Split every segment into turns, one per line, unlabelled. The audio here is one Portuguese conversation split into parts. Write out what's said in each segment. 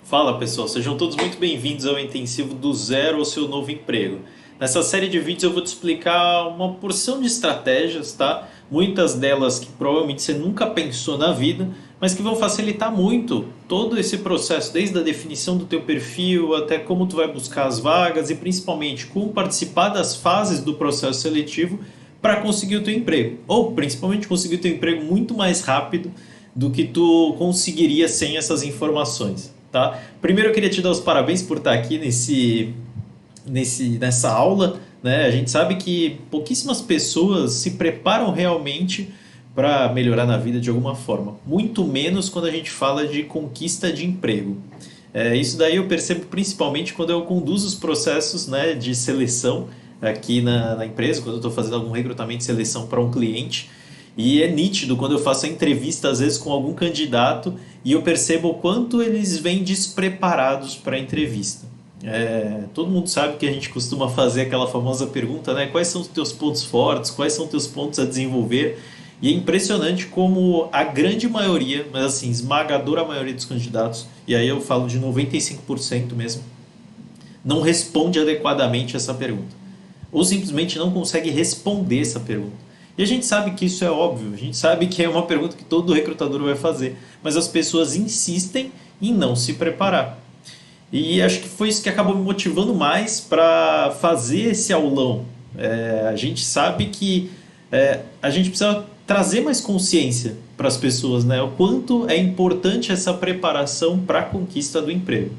Fala pessoal, sejam todos muito bem-vindos ao intensivo do zero ao seu novo emprego. Nessa série de vídeos eu vou te explicar uma porção de estratégias, tá? Muitas delas que provavelmente você nunca pensou na vida, mas que vão facilitar muito todo esse processo, desde a definição do teu perfil até como tu vai buscar as vagas e principalmente como participar das fases do processo seletivo para conseguir o teu emprego. Ou principalmente conseguir o teu emprego muito mais rápido do que tu conseguiria sem essas informações. Tá? Primeiro eu queria te dar os parabéns por estar aqui nessa aula. Né? A gente sabe que pouquíssimas pessoas se preparam realmente para melhorar na vida de alguma forma. Muito menos quando a gente fala de conquista de emprego. Isso daí eu percebo principalmente quando eu conduzo os processos, né, de seleção aqui na empresa, quando eu estou fazendo algum recrutamento de seleção para um cliente. E é nítido quando eu faço a entrevista, às vezes, com algum candidato e eu percebo o quanto eles vêm despreparados para a entrevista. Todo mundo sabe que a gente costuma fazer aquela famosa pergunta, né? Quais são os teus pontos fortes, quais são os teus pontos a desenvolver? E é impressionante como a grande maioria, mas assim, esmagadora maioria dos candidatos, e aí eu falo de 95% mesmo, não responde adequadamente essa pergunta. Ou simplesmente não consegue responder essa pergunta. E a gente sabe que isso é óbvio, a gente sabe que é uma pergunta que todo recrutador vai fazer, mas as pessoas insistem em não se preparar. E acho que foi isso que acabou me motivando mais para fazer esse aulão. A gente sabe que a gente precisa trazer mais consciência para as pessoas, né? O quanto é importante essa preparação para a conquista do emprego.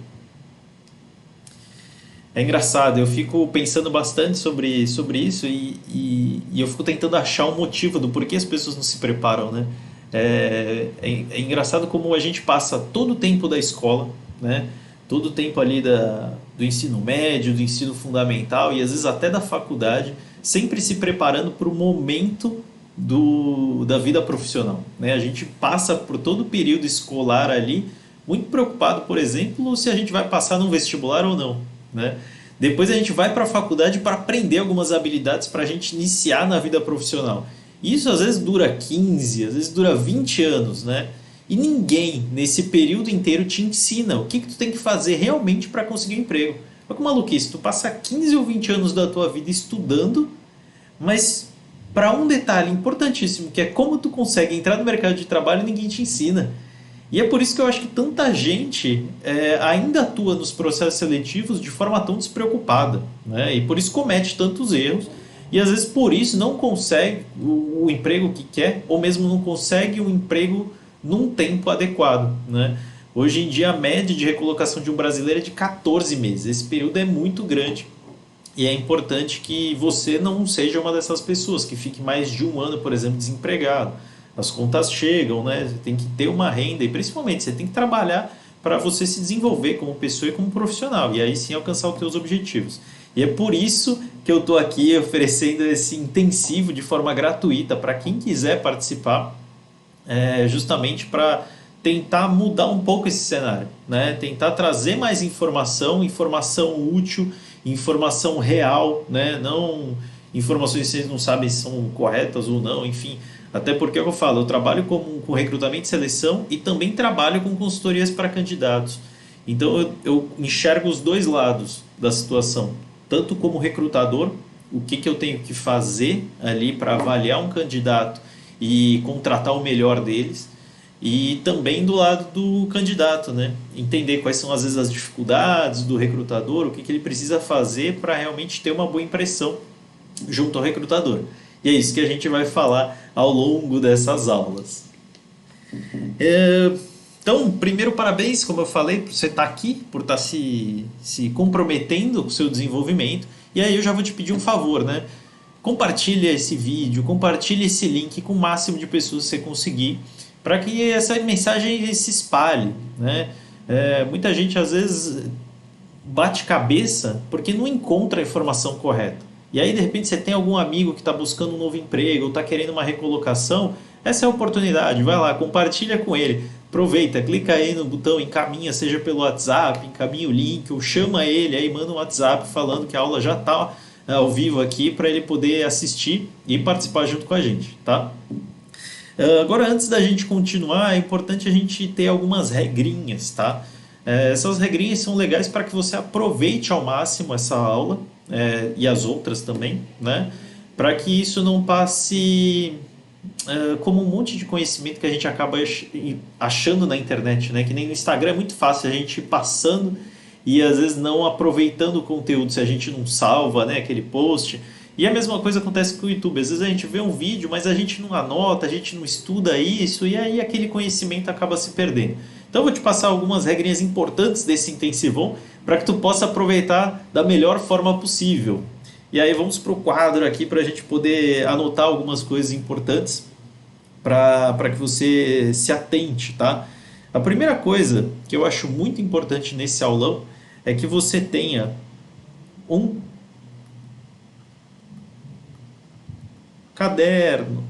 É engraçado, eu fico pensando bastante sobre isso e eu fico tentando achar um motivo do porquê as pessoas não se preparam, né? É engraçado como a gente passa todo o tempo da escola, né? Todo o tempo ali do ensino médio, do ensino fundamental e às vezes até da faculdade, sempre se preparando para o momento da vida profissional, né? A gente passa por todo o período escolar ali, muito preocupado, por exemplo, se a gente vai passar num vestibular ou não. Né? Depois a gente vai para a faculdade para aprender algumas habilidades para a gente iniciar na vida profissional. Isso às vezes dura 15, às vezes dura 20 anos, né? E ninguém nesse período inteiro te ensina o que tu tem que fazer realmente para conseguir um emprego. Olha que maluquice, tu passa 15 ou 20 anos da tua vida estudando, mas para um detalhe importantíssimo, que é como tu consegue entrar no mercado de trabalho, ninguém te ensina. E é por isso que eu acho que tanta gente ainda atua nos processos seletivos de forma tão despreocupada, né? E por isso comete tantos erros e às vezes por isso não consegue o emprego que quer ou mesmo não consegue um emprego num tempo adequado, né? Hoje em dia a média de recolocação de um brasileiro é de 14 meses. Esse período é muito grande e é importante que você não seja uma dessas pessoas que fique mais de um ano, por exemplo, desempregado. As contas chegam, né? Você tem que ter uma renda e principalmente você tem que trabalhar para você se desenvolver como pessoa e como profissional e aí sim alcançar os teus objetivos. E é por isso que eu estou aqui oferecendo esse intensivo de forma gratuita para quem quiser participar, justamente para tentar mudar um pouco esse cenário, né? Tentar trazer mais informação, informação útil, informação real, né? Não informações que vocês não sabem se são corretas ou não, enfim. Até porque, é o que eu falo, eu trabalho com recrutamento e seleção e também trabalho com consultorias para candidatos. Então eu enxergo os dois lados da situação, tanto como recrutador, o que eu tenho que fazer ali para avaliar um candidato e contratar o melhor deles, e também do lado do candidato, né? Entender quais são às vezes as dificuldades do recrutador, o que ele precisa fazer para realmente ter uma boa impressão junto ao recrutador. E é isso que a gente vai falar ao longo dessas aulas. Então, primeiro, parabéns, como eu falei, por você estar aqui, por estar se comprometendo com o seu desenvolvimento. E aí eu já vou te pedir um favor, né? Compartilha esse vídeo, compartilha esse link com o máximo de pessoas que você conseguir, para que essa mensagem se espalhe, né? Muita gente, às vezes, bate cabeça porque não encontra a informação correta. E aí, de repente, você tem algum amigo que está buscando um novo emprego ou está querendo uma recolocação, essa é a oportunidade, vai lá, compartilha com ele. Aproveita, clica aí no botão, encaminha, seja pelo WhatsApp, encaminha o link, ou chama ele, aí manda um WhatsApp falando que a aula já está ao vivo aqui para ele poder assistir e participar junto com a gente, tá? Agora, antes da gente continuar, é importante a gente ter algumas regrinhas, tá? Essas regrinhas são legais para que você aproveite ao máximo essa aula, e as outras também, né? Para que isso não passe como um monte de conhecimento que a gente acaba achando na internet, né? Que nem no Instagram é muito fácil a gente ir passando e às vezes não aproveitando o conteúdo se a gente não salva, né, aquele post. E a mesma coisa acontece com o YouTube. Às vezes a gente vê um vídeo, mas a gente não anota, a gente não estuda isso e aí aquele conhecimento acaba se perdendo. Então eu vou te passar algumas regrinhas importantes desse intensivão para que tu possa aproveitar da melhor forma possível. E aí vamos para o quadro aqui para a gente poder anotar algumas coisas importantes para que você se atente, tá? A primeira coisa que eu acho muito importante nesse aulão é que você tenha um caderno.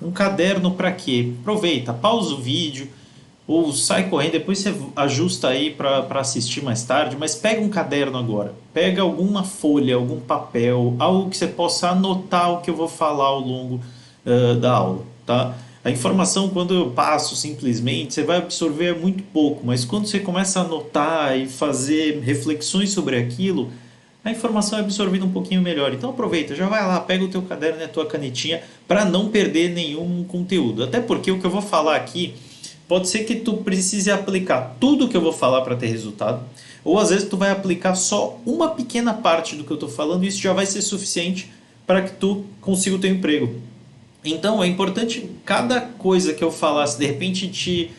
Um caderno para quê? Aproveita, pausa o vídeo ou sai correndo, depois você ajusta aí para assistir mais tarde, mas pega um caderno agora. Pega alguma folha, algum papel, algo que você possa anotar o que eu vou falar ao longo da aula, tá? A informação, quando eu passo simplesmente, você vai absorver muito pouco, mas quando você começa a anotar e fazer reflexões sobre aquilo, a informação é absorvida um pouquinho melhor. Então aproveita, já vai lá, pega o teu caderno e a tua canetinha para não perder nenhum conteúdo. Até porque o que eu vou falar aqui pode ser que tu precise aplicar tudo o que eu vou falar para ter resultado, ou às vezes tu vai aplicar só uma pequena parte do que eu estou falando e isso já vai ser suficiente para que tu consiga o teu emprego. Então é importante cada coisa que eu falar, se de repente te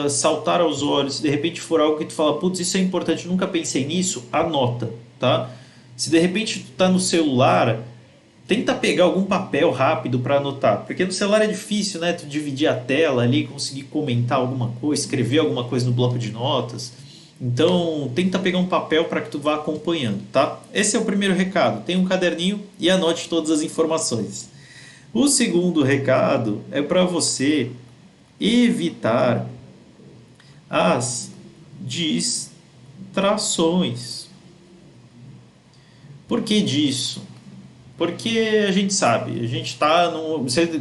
saltar aos olhos, se de repente for algo que tu fala, putz, isso é importante, nunca pensei nisso, anota, tá? Se de repente tu tá no celular, tenta pegar algum papel rápido para anotar, porque no celular é difícil, né? Tu dividir a tela ali, conseguir comentar alguma coisa, escrever alguma coisa no bloco de notas. Então, tenta pegar um papel para que tu vá acompanhando, tá? Esse é o primeiro recado. Tem um caderninho e anote todas as informações. O segundo recado é para você evitar as distrações. Por que disso? Porque a gente sabe, a gente está no. Você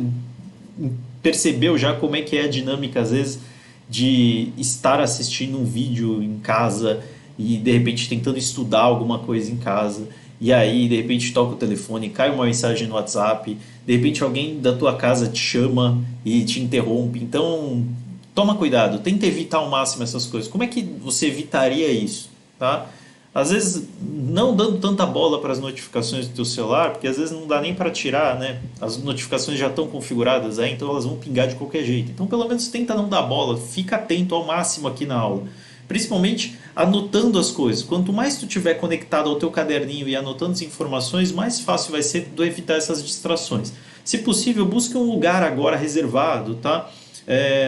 percebeu já como é que é a dinâmica, às vezes, de estar assistindo um vídeo em casa e de repente tentando estudar alguma coisa em casa, e aí de repente toca o telefone, cai uma mensagem no WhatsApp, de repente alguém da tua casa te chama e te interrompe. Então, toma cuidado, tenta evitar ao máximo essas coisas. Como é que você evitaria isso, tá? Às vezes não dando tanta bola para as notificações do teu celular, porque às vezes não dá nem para tirar, né? As notificações já estão configuradas aí, então elas vão pingar de qualquer jeito. Então pelo menos tenta não dar bola, fica atento ao máximo aqui na aula. Principalmente anotando as coisas. Quanto mais tu tiver conectado ao teu caderninho e anotando as informações, mais fácil vai ser tu evitar essas distrações. Se possível, busque um lugar agora reservado, tá?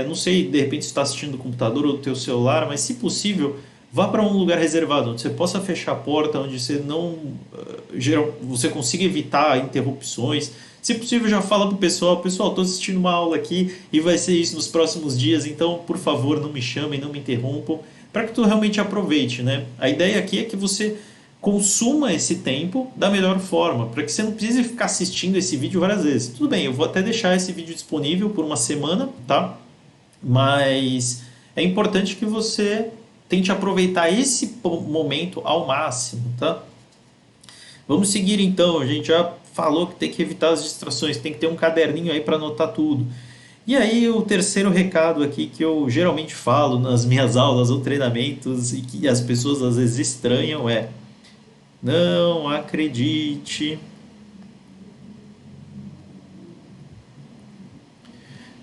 Não sei, de repente você está assistindo do computador ou do teu celular, mas se possível, vá para um lugar reservado, onde você possa fechar a porta, onde você não você consiga evitar interrupções. Se possível, já fala para o pessoal, estou assistindo uma aula aqui e vai ser isso nos próximos dias, então, por favor, não me chamem, não me interrompam, para que tu realmente aproveite, né? A ideia aqui é que você consuma esse tempo da melhor forma, para que você não precise ficar assistindo esse vídeo várias vezes. Tudo bem, eu vou até deixar esse vídeo disponível por uma semana, tá? Mas é importante que você tente aproveitar esse momento ao máximo, tá? Vamos seguir então, a gente já falou que tem que evitar as distrações, tem que ter um caderninho aí para anotar tudo. E aí o terceiro recado aqui que eu geralmente falo nas minhas aulas ou treinamentos e que as pessoas às vezes estranham é: não acredite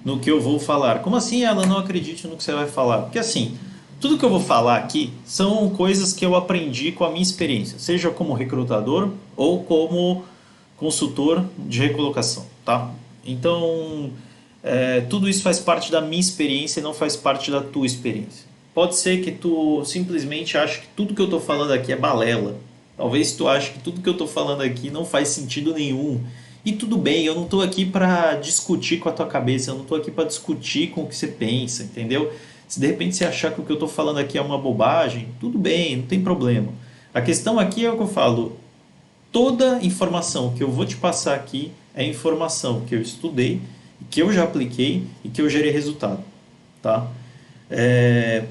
no que eu vou falar. Como assim ela não acredite no que você vai falar? Porque assim, tudo que eu vou falar aqui são coisas que eu aprendi com a minha experiência, seja como recrutador ou como consultor de recolocação, tá? Então, tudo isso faz parte da minha experiência e não faz parte da tua experiência. Pode ser que tu simplesmente ache que tudo que eu estou falando aqui é balela. Talvez tu ache que tudo que eu estou falando aqui não faz sentido nenhum. E tudo bem, eu não estou aqui para discutir com a tua cabeça, eu não estou aqui para discutir com o que você pensa, entendeu? Se de repente você achar que o que eu estou falando aqui é uma bobagem, tudo bem, não tem problema. A questão aqui é o que eu falo, toda informação que eu vou te passar aqui é informação que eu estudei que eu já apliquei e que eu gerei resultado, tá?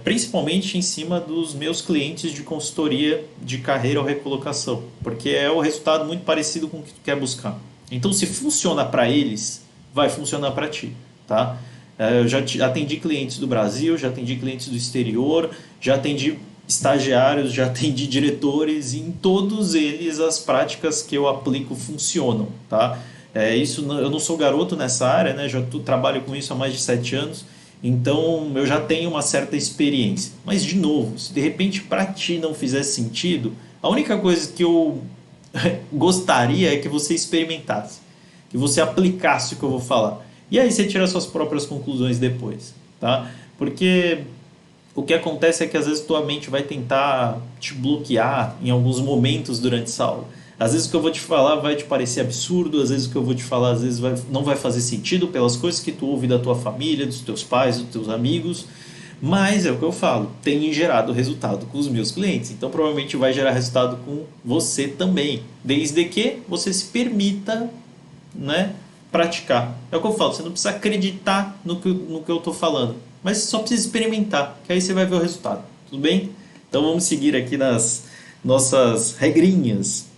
Principalmente em cima dos meus clientes de consultoria de carreira ou recolocação, porque é o resultado muito parecido com o que tu quer buscar. Então, se funciona para eles, vai funcionar para ti, tá? Eu já atendi clientes do Brasil, já atendi clientes do exterior, já atendi estagiários, já atendi diretores, e em todos eles as práticas que eu aplico funcionam, tá? Eu não sou garoto nessa área, né? Trabalho com isso há mais de 7 anos, então eu já tenho uma certa experiência. Mas, de novo, se de repente para ti não fizer sentido, a única coisa que eu gostaria é que você experimentasse, que você aplicasse o que eu vou falar. E aí você tira suas próprias conclusões depois, tá? Porque o que acontece é que às vezes tua mente vai tentar te bloquear em alguns momentos durante essa aula. Às vezes o que eu vou te falar vai te parecer absurdo, às vezes o que eu vou te falar às vezes não vai fazer sentido pelas coisas que tu ouve da tua família, dos teus pais, dos teus amigos, mas é o que eu falo, tem gerado resultado com os meus clientes, então provavelmente vai gerar resultado com você também, desde que você se permita, né, praticar. É o que eu falo, você não precisa acreditar no que eu estou falando, mas você só precisa experimentar, que aí você vai ver o resultado, tudo bem? Então vamos seguir aqui nas nossas regrinhas.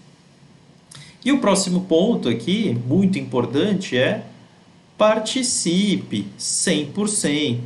E o próximo ponto aqui, muito importante, é participe 100%.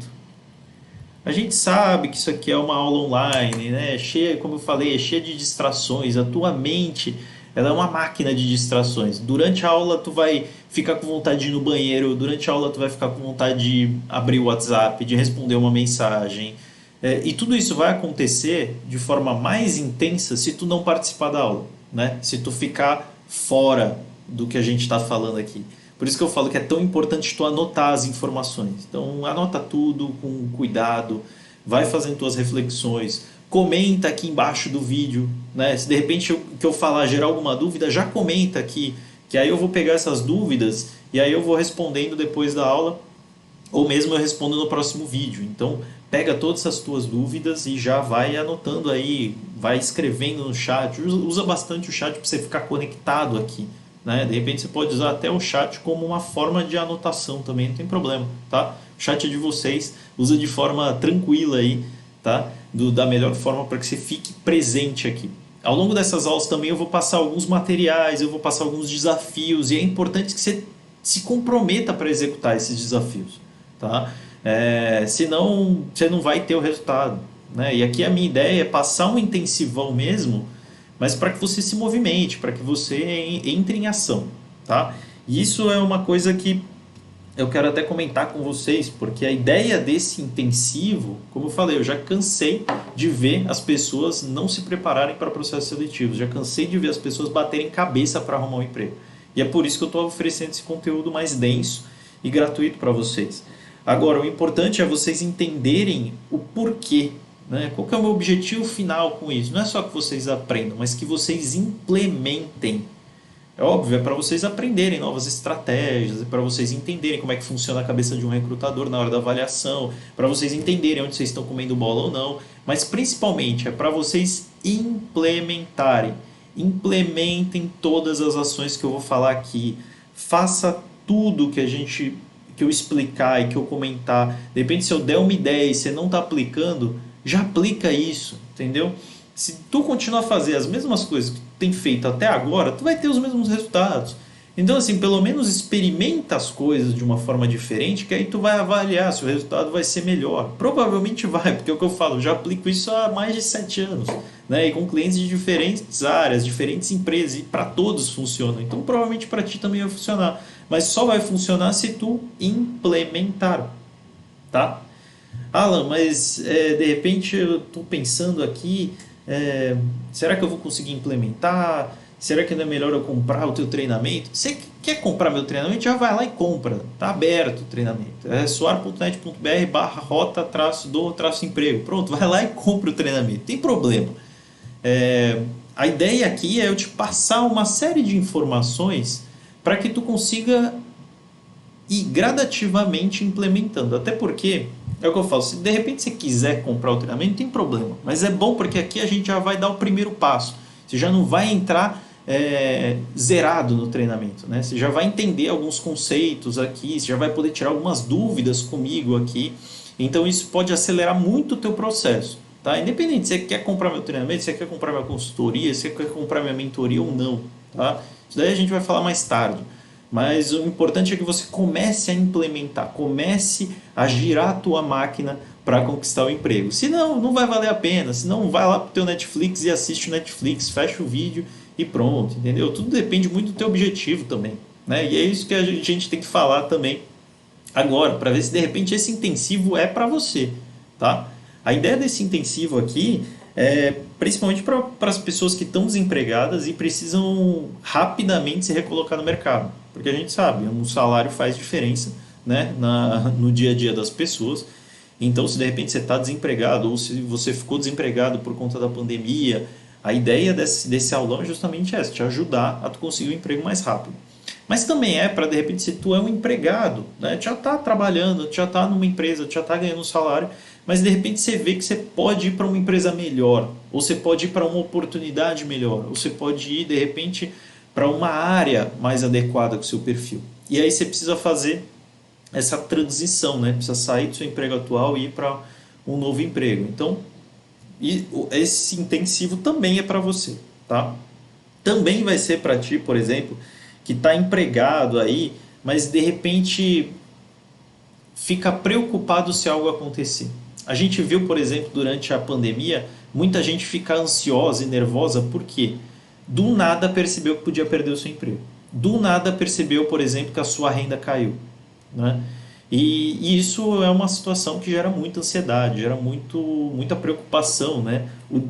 A gente sabe que isso aqui é uma aula online, né? Cheia, como eu falei, é cheia de distrações. A tua mente, ela é uma máquina de distrações. Durante a aula tu vai ficar com vontade de ir no banheiro, durante a aula tu vai ficar com vontade de abrir o WhatsApp, de responder uma mensagem. E tudo isso vai acontecer de forma mais intensa se tu não participar da aula, né? Se tu ficar fora do que a gente está falando aqui. Por isso que eu falo que é tão importante tu anotar as informações. Então, anota tudo com cuidado, vai fazendo tuas reflexões, comenta aqui embaixo do vídeo, né? Se de repente o que eu falar gerar alguma dúvida, já comenta aqui, que aí eu vou pegar essas dúvidas e aí eu vou respondendo depois da aula, ou mesmo eu respondo no próximo vídeo. Então, pega todas as tuas dúvidas e já vai anotando aí, vai escrevendo no chat, usa bastante o chat para você ficar conectado aqui. Né? De repente você pode usar até o chat como uma forma de anotação também, não tem problema, tá? O chat é de vocês, usa de forma tranquila aí, tá? Da melhor forma para que você fique presente aqui. Ao longo dessas aulas também eu vou passar alguns materiais, eu vou passar alguns desafios e é importante que você se comprometa para executar esses desafios, tá? Senão você não vai ter o resultado, né? E aqui a minha ideia é passar um intensivão mesmo, mas para que você se movimente, para que você entre em ação, tá? E isso é uma coisa que eu quero até comentar com vocês, porque a ideia desse intensivo, como eu falei, eu já cansei de ver as pessoas não se prepararem para processos seletivos, já cansei de ver as pessoas baterem cabeça para arrumar um emprego. E é por isso que eu estou oferecendo esse conteúdo mais denso e gratuito para vocês. Agora, o importante é vocês entenderem o porquê, né? Qual que é o meu objetivo final com isso? Não é só que vocês aprendam, mas que vocês implementem. É óbvio, é para vocês aprenderem novas estratégias, é para vocês entenderem como é que funciona a cabeça de um recrutador na hora da avaliação, para vocês entenderem onde vocês estão comendo bola ou não, mas principalmente é para vocês implementarem. Implementem todas as ações que eu vou falar aqui. Faça tudo que eu explicar e que eu comentar. De repente, se eu der uma ideia e você não está aplicando, já aplica isso, entendeu? Se tu continuar a fazer as mesmas coisas que tu tem feito até agora, tu vai ter os mesmos resultados. Então, assim, pelo menos experimenta as coisas de uma forma diferente, que aí tu vai avaliar se o resultado vai ser melhor. Provavelmente vai, porque é o que eu falo, eu já aplico isso há mais de 7 anos, né? E com clientes de diferentes áreas, diferentes empresas, e para todos funciona. Então, provavelmente para ti também vai funcionar. Mas só vai funcionar se tu implementar, tá? Alan, mas de repente eu estou pensando aqui, será que eu vou conseguir implementar? Será que não é melhor eu comprar o teu treinamento? Você quer comprar meu treinamento? Já vai lá e compra. Está aberto o treinamento. É soar.net.br/rota-do-emprego. Pronto, vai lá e compra o treinamento. Tem problema. A ideia aqui é eu te passar uma série de informações para que tu consiga ir gradativamente implementando. Até porque, é o que eu falo, se de repente você quiser comprar o treinamento, não tem problema. Mas é bom porque aqui a gente já vai dar o primeiro passo. Você já não vai entrar zerado no treinamento, né? Você já vai entender alguns conceitos aqui, você já vai poder tirar algumas dúvidas comigo aqui. Então isso pode acelerar muito o teu processo, tá? Independente se você quer comprar meu treinamento, se você quer comprar minha consultoria, se você quer comprar minha mentoria ou não, tá? Isso daí a gente vai falar mais tarde. Mas o importante é que você comece a implementar, comece a girar a tua máquina para conquistar o emprego. Senão, não vai valer a pena. Senão, vai lá para o teu Netflix e assiste o Netflix, fecha o vídeo e pronto, entendeu? Tudo depende muito do teu objetivo também, né? E é isso que a gente tem que falar também agora, para ver se de repente esse intensivo é para você, tá? A ideia desse intensivo aqui é principalmente para as pessoas que estão desempregadas e precisam rapidamente se recolocar no mercado, porque a gente sabe, um salário faz diferença, né, no dia a dia das pessoas. Então, se de repente você está desempregado ou se você ficou desempregado por conta da pandemia, a ideia desse aulão é justamente essa, te ajudar a tu conseguir um emprego mais rápido. Mas também é para, de repente, se tu é um empregado, né, já está trabalhando, já está numa empresa, já está ganhando um salário, mas de repente você vê que você pode ir para uma empresa melhor, ou você pode ir para uma oportunidade melhor, ou você pode ir, de repente, para uma área mais adequada com o seu perfil. E aí você precisa fazer essa transição, né? Precisa sair do seu emprego atual e ir para um novo emprego. Então, esse intensivo também é para você, tá? Também vai ser para ti, por exemplo, que está empregado aí, mas de repente fica preocupado se algo acontecer. A gente viu, por exemplo, durante a pandemia, muita gente ficar ansiosa e nervosa porque do nada percebeu que podia perder o seu emprego. Do nada percebeu, por exemplo, que a sua renda caiu, né? E isso é uma situação que gera muita ansiedade, gera muita preocupação, né?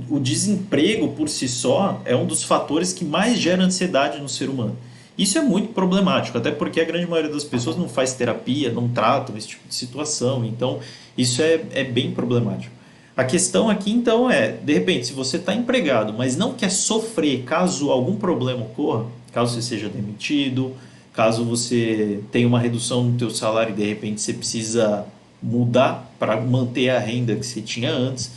O desemprego por si só é um dos fatores que mais gera ansiedade no ser humano. Isso é muito problemático, até porque a grande maioria das pessoas não faz terapia, não tratam esse tipo de situação, então isso é bem problemático. A questão aqui então é, de repente, se você está empregado, mas não quer sofrer caso algum problema ocorra, caso você seja demitido, caso você tenha uma redução no teu salário e de repente você precisa mudar para manter a renda que você tinha antes,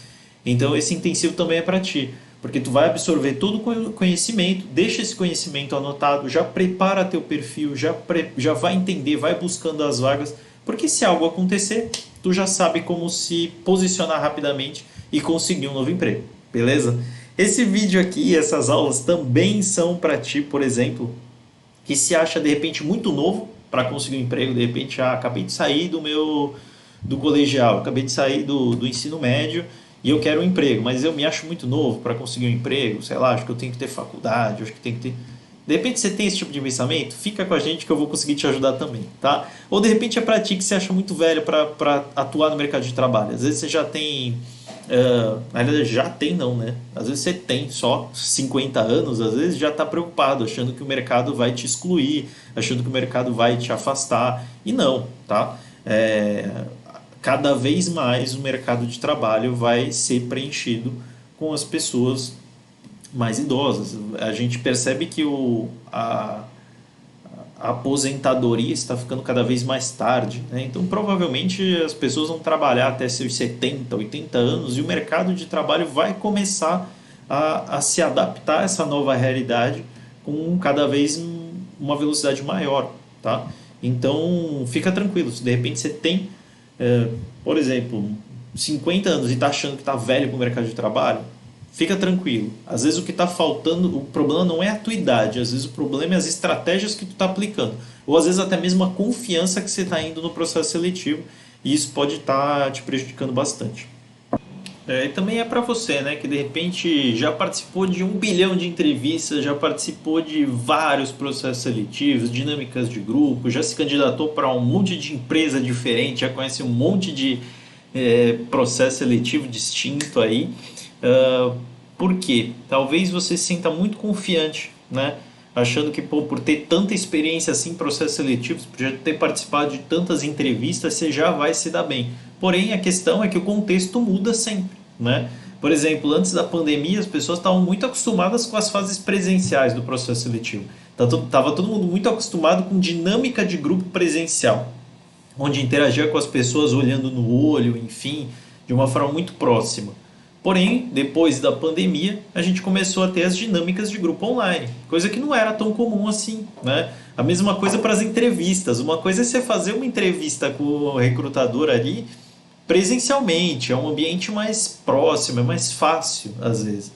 então esse intensivo também é para ti, porque tu vai absorver todo o conhecimento, deixa esse conhecimento anotado, já prepara teu perfil, já vai entender, vai buscando as vagas, porque se algo acontecer, tu já sabe como se posicionar rapidamente e conseguir um novo emprego, beleza? Esse vídeo aqui, essas aulas também são para ti, por exemplo, que se acha de repente muito novo para conseguir um emprego, de repente, acabei de sair do colegial, acabei de sair do ensino médio e eu quero um emprego, mas eu me acho muito novo para conseguir um emprego, sei lá, acho que eu tenho que ter faculdade, acho que tem que ter... De repente você tem esse tipo de pensamento, fica com a gente que eu vou conseguir te ajudar também, tá? Ou de repente é para ti que você acha muito velho para atuar no mercado de trabalho. Às vezes você já tem... na verdade, já tem não, né? Às vezes você tem só 50 anos, às vezes já está preocupado, achando que o mercado vai te excluir, achando que o mercado vai te afastar. E não, tá? Cada vez mais o mercado de trabalho vai ser preenchido com as pessoas mais idosas. A gente percebe que a aposentadoria está ficando cada vez mais tarde, né? Então provavelmente as pessoas vão trabalhar até seus 70, 80 anos e o mercado de trabalho vai começar a se adaptar a essa nova realidade com cada vez uma velocidade maior, tá? Então fica tranquilo, se de repente você tem, por exemplo, 50 anos e está achando que está velho para o mercado de trabalho, fica tranquilo. Às vezes o que está faltando, o problema não é a tua idade, às vezes o problema é as estratégias que tu está aplicando. Ou às vezes até mesmo a confiança que você está indo no processo seletivo. E isso pode estar te prejudicando bastante. E também é para você, né, que de repente já participou de 1 bilhão de entrevistas, já participou de vários processos seletivos, dinâmicas de grupo, já se candidatou para um monte de empresa diferente, já conhece um monte de processo seletivo distinto aí. Por quê? Talvez você se sinta muito confiante, né? Achando que por ter tanta experiência assim em processos seletivos, por já ter participado de tantas entrevistas, você já vai se dar bem. Porém, a questão é que o contexto muda sempre, né? Por exemplo, antes da pandemia, as pessoas estavam muito acostumadas com as fases presenciais do processo seletivo. Estava todo mundo muito acostumado com dinâmica de grupo presencial, onde interagia com as pessoas olhando no olho, enfim, de uma forma muito próxima. Porém, depois da pandemia, a gente começou a ter as dinâmicas de grupo online, coisa que não era tão comum assim, né? A mesma coisa para as entrevistas. Uma coisa é você fazer uma entrevista com o recrutador ali presencialmente, é um ambiente mais próximo, é mais fácil às vezes.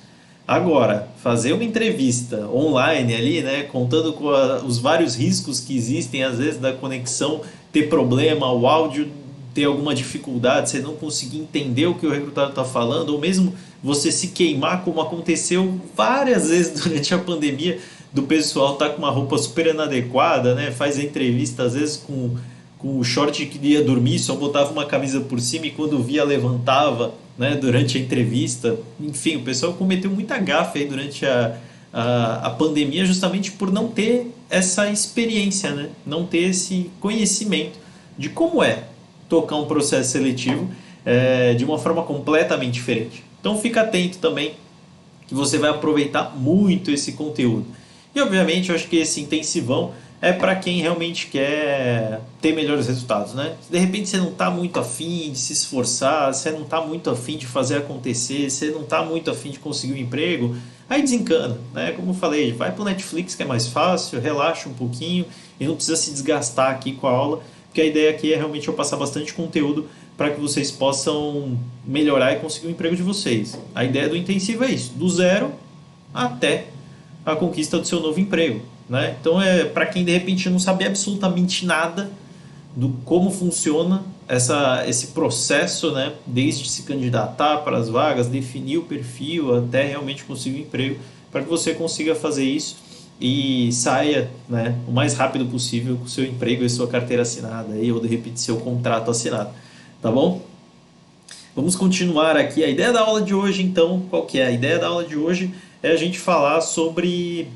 Agora, fazer uma entrevista online ali, né, contando com os vários riscos que existem, às vezes, da conexão ter problema, o áudio ter alguma dificuldade, você não conseguir entender o que o recrutado está falando, ou mesmo você se queimar, como aconteceu várias vezes durante a pandemia, do pessoal estar com uma roupa super inadequada, né, faz a entrevista, às vezes, com o short que ia dormir, só botava uma camisa por cima e quando via levantava, né, durante a entrevista. Enfim, o pessoal cometeu muita gafe aí durante a pandemia justamente por não ter essa experiência, né? Não ter esse conhecimento de como é tocar um processo seletivo de uma forma completamente diferente. Então fica atento também que você vai aproveitar muito esse conteúdo. E obviamente eu acho que esse intensivão é para quem realmente quer ter melhores resultados, né? De repente você não está muito afim de se esforçar, você não está muito afim de fazer acontecer, você não está muito afim de conseguir um emprego, aí desencana, né? Como eu falei, vai para o Netflix que é mais fácil, relaxa um pouquinho e não precisa se desgastar aqui com a aula, porque a ideia aqui é realmente eu passar bastante conteúdo para que vocês possam melhorar e conseguir o emprego de vocês. A ideia do intensivo é isso, do zero até a conquista do seu novo emprego, né? Então é para quem de repente não sabe absolutamente nada do como funciona esse processo, né? Desde se candidatar para as vagas, definir o perfil até realmente conseguir um emprego, para que você consiga fazer isso e saia, né, o mais rápido possível com o seu emprego e sua carteira assinada aí, ou de repente seu contrato assinado, tá bom? Vamos continuar aqui. A ideia da aula de hoje, então, qual que é? A ideia da aula de hoje é a gente falar sobre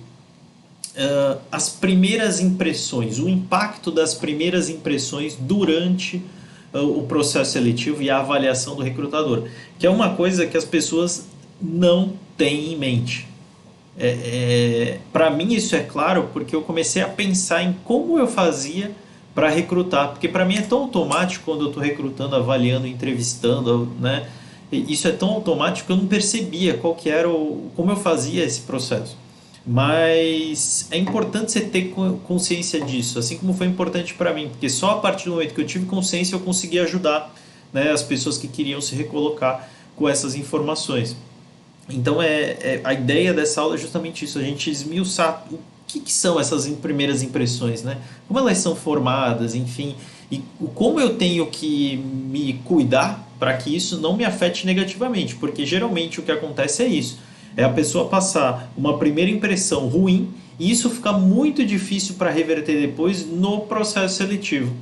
as primeiras impressões, o impacto das primeiras impressões durante o processo seletivo e a avaliação do recrutador, que é uma coisa que as pessoas não têm em mente. Para mim isso é claro porque eu comecei a pensar em como eu fazia para recrutar, porque para mim é tão automático quando eu estou recrutando, avaliando, entrevistando, né? Isso é tão automático que eu não percebia qual que era como eu fazia esse processo. Mas é importante você ter consciência disso, assim como foi importante para mim, porque só a partir do momento que eu tive consciência eu consegui ajudar, né, as pessoas que queriam se recolocar com essas informações. Então a ideia dessa aula é justamente isso, a gente esmiuçar o que são essas primeiras impressões, né? Como elas são formadas, enfim, e como eu tenho que me cuidar para que isso não me afete negativamente, porque geralmente o que acontece é isso, é a pessoa passar uma primeira impressão ruim e isso fica muito difícil para reverter depois no processo seletivo.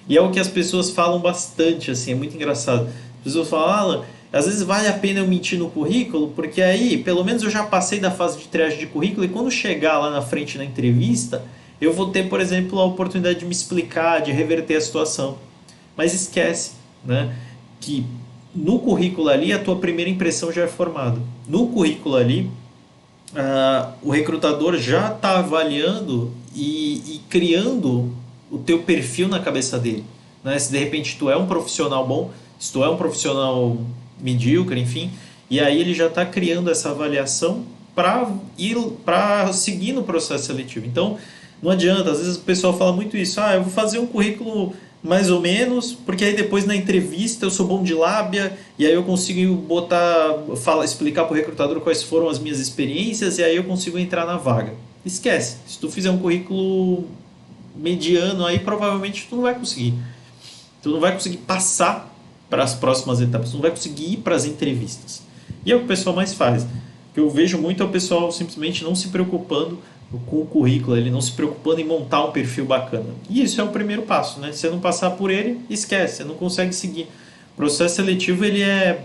E é o que as pessoas falam bastante, assim, é muito engraçado. As pessoas falam, Alan, às vezes vale a pena eu mentir no currículo, porque aí, pelo menos eu já passei da fase de triagem de currículo e quando chegar lá na frente na entrevista, eu vou ter, por exemplo, a oportunidade de me explicar, de reverter a situação. Mas esquece, né, que no currículo ali a tua primeira impressão já é formada. No currículo ali, o recrutador já está avaliando e criando o teu perfil na cabeça dele, né? Se de repente tu é um profissional bom, se tu é um profissional medíocre, enfim, e aí ele já está criando essa avaliação para seguir no processo seletivo. Então, não adianta, às vezes o pessoal fala muito isso, eu vou fazer um currículo mais ou menos, porque aí depois na entrevista eu sou bom de lábia e aí eu consigo explicar para o recrutador quais foram as minhas experiências e aí eu consigo entrar na vaga. Esquece, se tu fizer um currículo mediano aí provavelmente tu não vai conseguir. Tu não vai conseguir passar para as próximas etapas, tu não vai conseguir ir para as entrevistas. E é o que o pessoal mais faz. O que eu vejo muito é o pessoal simplesmente não se preocupando com o currículo, ele não se preocupando em montar um perfil bacana. E isso é o primeiro passo, né? Se você não passar por ele, esquece, você não consegue seguir. O processo seletivo ele é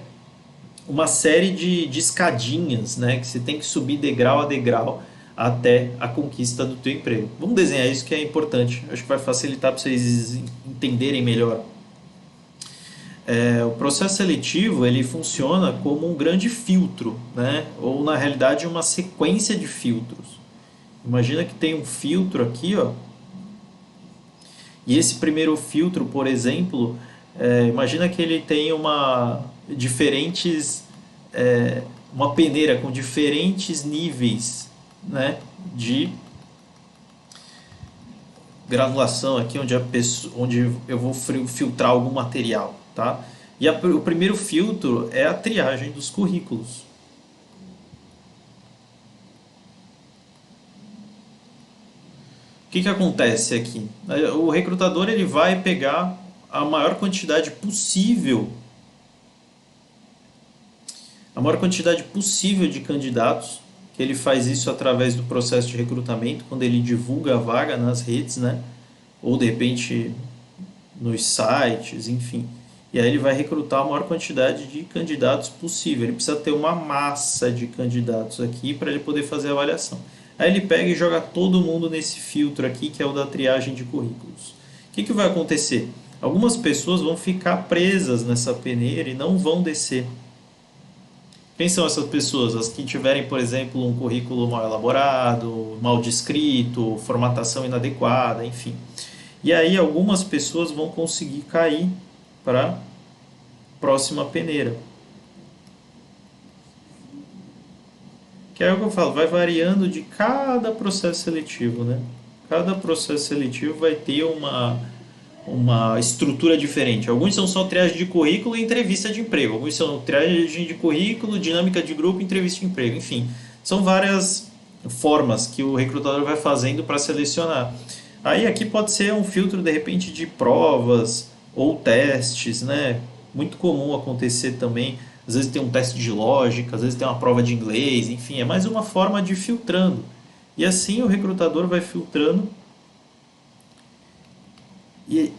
uma série de escadinhas, né? Que você tem que subir degrau a degrau até a conquista do teu emprego. Vamos desenhar isso que é importante. Acho que vai facilitar para vocês entenderem melhor. O processo seletivo ele funciona como um grande filtro, né? Ou na realidade uma sequência de filtros. Imagina que tem um filtro aqui, ó, e esse primeiro filtro, por exemplo, imagina que ele tem diferentes uma peneira com diferentes níveis, né, de granulação aqui, onde eu vou filtrar algum material, tá? E o primeiro filtro é a triagem dos currículos. O que acontece aqui? O recrutador ele vai pegar a maior quantidade possível de candidatos, que ele faz isso através do processo de recrutamento, quando ele divulga a vaga nas redes, né? Ou de repente nos sites, enfim. E aí ele vai recrutar a maior quantidade de candidatos possível. Ele precisa ter uma massa de candidatos aqui para ele poder fazer a avaliação. Aí ele pega e joga todo mundo nesse filtro aqui, que é o da triagem de currículos. O que vai acontecer? Algumas pessoas vão ficar presas nessa peneira e não vão descer. Quem são essas pessoas? As que tiverem, por exemplo, um currículo mal elaborado, mal descrito, formatação inadequada, enfim. E aí algumas pessoas vão conseguir cair para a próxima peneira. Que é o que eu falo, vai variando de cada processo seletivo, né? Cada processo seletivo vai ter uma estrutura diferente. Alguns são só triagem de currículo e entrevista de emprego. Alguns são triagem de currículo, dinâmica de grupo e entrevista de emprego. Enfim, são várias formas que o recrutador vai fazendo para selecionar. Aí aqui pode ser um filtro, de repente, de provas ou testes, né? Muito comum acontecer também. Às vezes tem um teste de lógica, às vezes tem uma prova de inglês, enfim, é mais uma forma de ir filtrando. E assim o recrutador vai filtrando e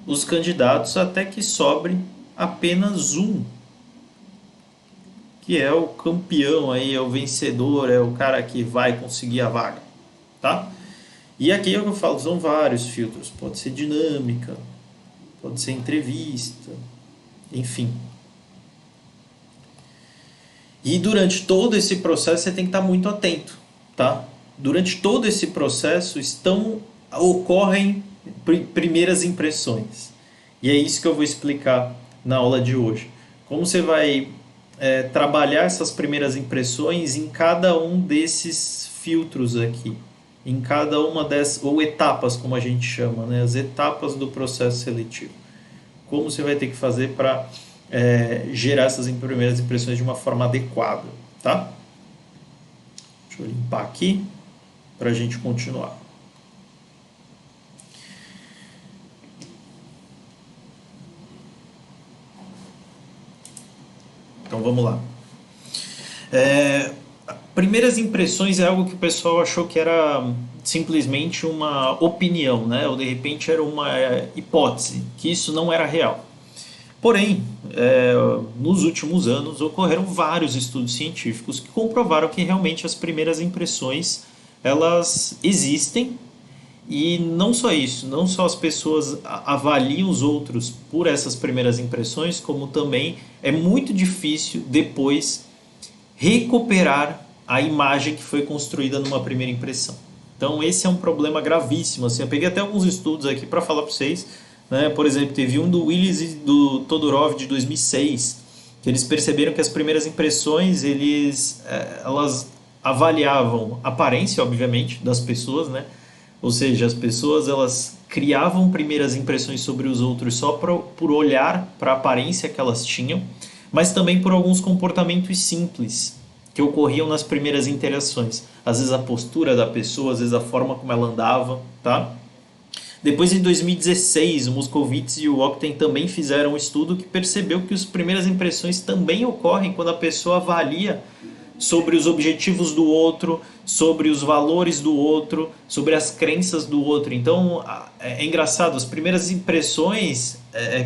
os candidatos até que sobre apenas um, que é o campeão aí, é o vencedor, é o cara que vai conseguir a vaga, tá? E aqui é o que eu falo, são vários filtros, pode ser dinâmica, pode ser entrevista, enfim. E durante todo esse processo você tem que estar muito atento, tá? Durante todo esse processo ocorrem primeiras impressões. E é isso que eu vou explicar na aula de hoje. Como você vai trabalhar essas primeiras impressões em cada um desses filtros aqui. Em cada uma dessas, ou etapas, como a gente chama, né? As etapas do processo seletivo. Como você vai ter que fazer para gerar essas primeiras impressões de uma forma adequada, tá? Deixa eu limpar aqui para a gente continuar. Então vamos lá. Primeiras impressões é algo que o pessoal achou que era simplesmente uma opinião, né? Ou de repente era uma hipótese, que isso não era real. Porém, nos últimos anos ocorreram vários estudos científicos que comprovaram que realmente as primeiras impressões elas existem. E não só isso, não só as pessoas avaliam os outros por essas primeiras impressões, como também é muito difícil depois recuperar a imagem que foi construída numa primeira impressão. Então esse é um problema gravíssimo. Assim, eu peguei até alguns estudos aqui para falar para vocês. Né? Por exemplo, teve um do Willis e do Todorov de 2006, que eles perceberam que as primeiras impressões elas avaliavam a aparência, obviamente, das pessoas, né? Ou seja, as pessoas elas criavam primeiras impressões sobre os outros só por olhar para a aparência que elas tinham, mas também por alguns comportamentos simples que ocorriam nas primeiras interações. Às vezes a postura da pessoa, às vezes a forma como ela andava, tá? Depois, em 2016, o Moscovitz e o Octen também fizeram um estudo que percebeu que as primeiras impressões também ocorrem quando a pessoa avalia sobre os objetivos do outro, sobre os valores do outro, sobre as crenças do outro. Então, é engraçado, as primeiras impressões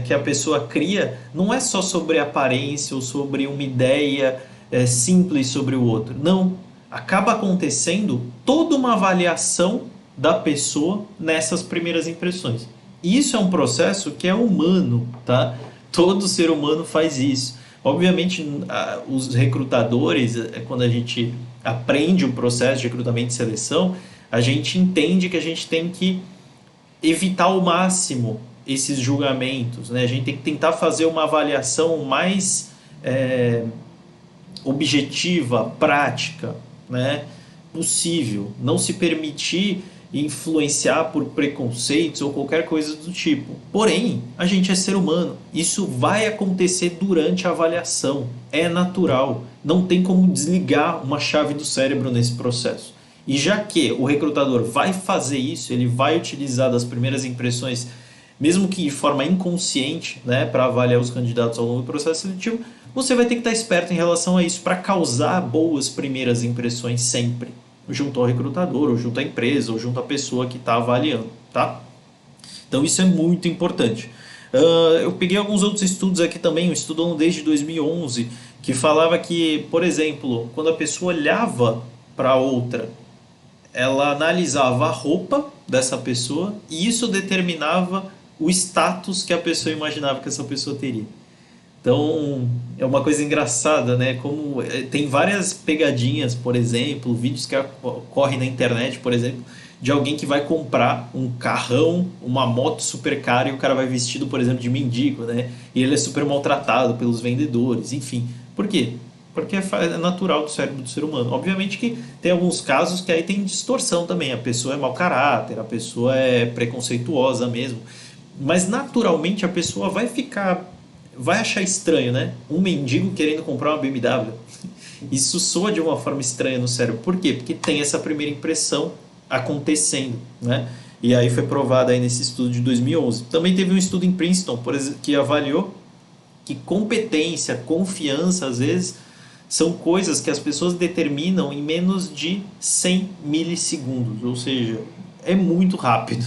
que a pessoa cria não é só sobre a aparência ou sobre uma ideia simples sobre o outro. Não, acaba acontecendo toda uma avaliação da pessoa nessas primeiras impressões. Isso é um processo que é humano, tá? Todo ser humano faz isso. Obviamente, os recrutadores, quando a gente aprende o processo de recrutamento e seleção, a gente entende que a gente tem que evitar ao máximo esses julgamentos, né? A gente tem que tentar fazer uma avaliação mais objetiva, prática, né, possível. Não se permitir influenciar por preconceitos ou qualquer coisa do tipo. Porém, a gente é ser humano. Isso vai acontecer durante a avaliação. É natural. Não tem como desligar uma chave do cérebro nesse processo. E já que o recrutador vai fazer isso, ele vai utilizar das primeiras impressões, mesmo que de forma inconsciente, né, para avaliar os candidatos ao longo do processo seletivo, você vai ter que estar esperto em relação a isso para causar boas primeiras impressões sempre, junto ao recrutador, ou junto à empresa, ou junto à pessoa que está avaliando, tá? Então isso é muito importante. Eu peguei alguns outros estudos aqui também, um estudo desde 2011, que falava que, por exemplo, quando a pessoa olhava para outra, ela analisava a roupa dessa pessoa e isso determinava o status que a pessoa imaginava que essa pessoa teria. Então, é uma coisa engraçada, né? Como tem várias pegadinhas, por exemplo, vídeos que ocorrem na internet, por exemplo, de alguém que vai comprar um carrão, uma moto super cara e o cara vai vestido, por exemplo, de mendigo, né? E ele é super maltratado pelos vendedores, enfim. Por quê? Porque é natural do cérebro do ser humano. Obviamente que tem alguns casos que aí tem distorção também. A pessoa é mau caráter, a pessoa é preconceituosa mesmo. Mas naturalmente a pessoa vai achar estranho, né? Um mendigo querendo comprar uma BMW. Isso soa de uma forma estranha no cérebro. Por quê? Porque tem essa primeira impressão acontecendo, né? E aí foi provado aí nesse estudo de 2011. Também teve um estudo em Princeton, por exemplo, que avaliou que competência, confiança, às vezes, são coisas que as pessoas determinam em menos de 100 milissegundos. Ou seja, é muito rápido.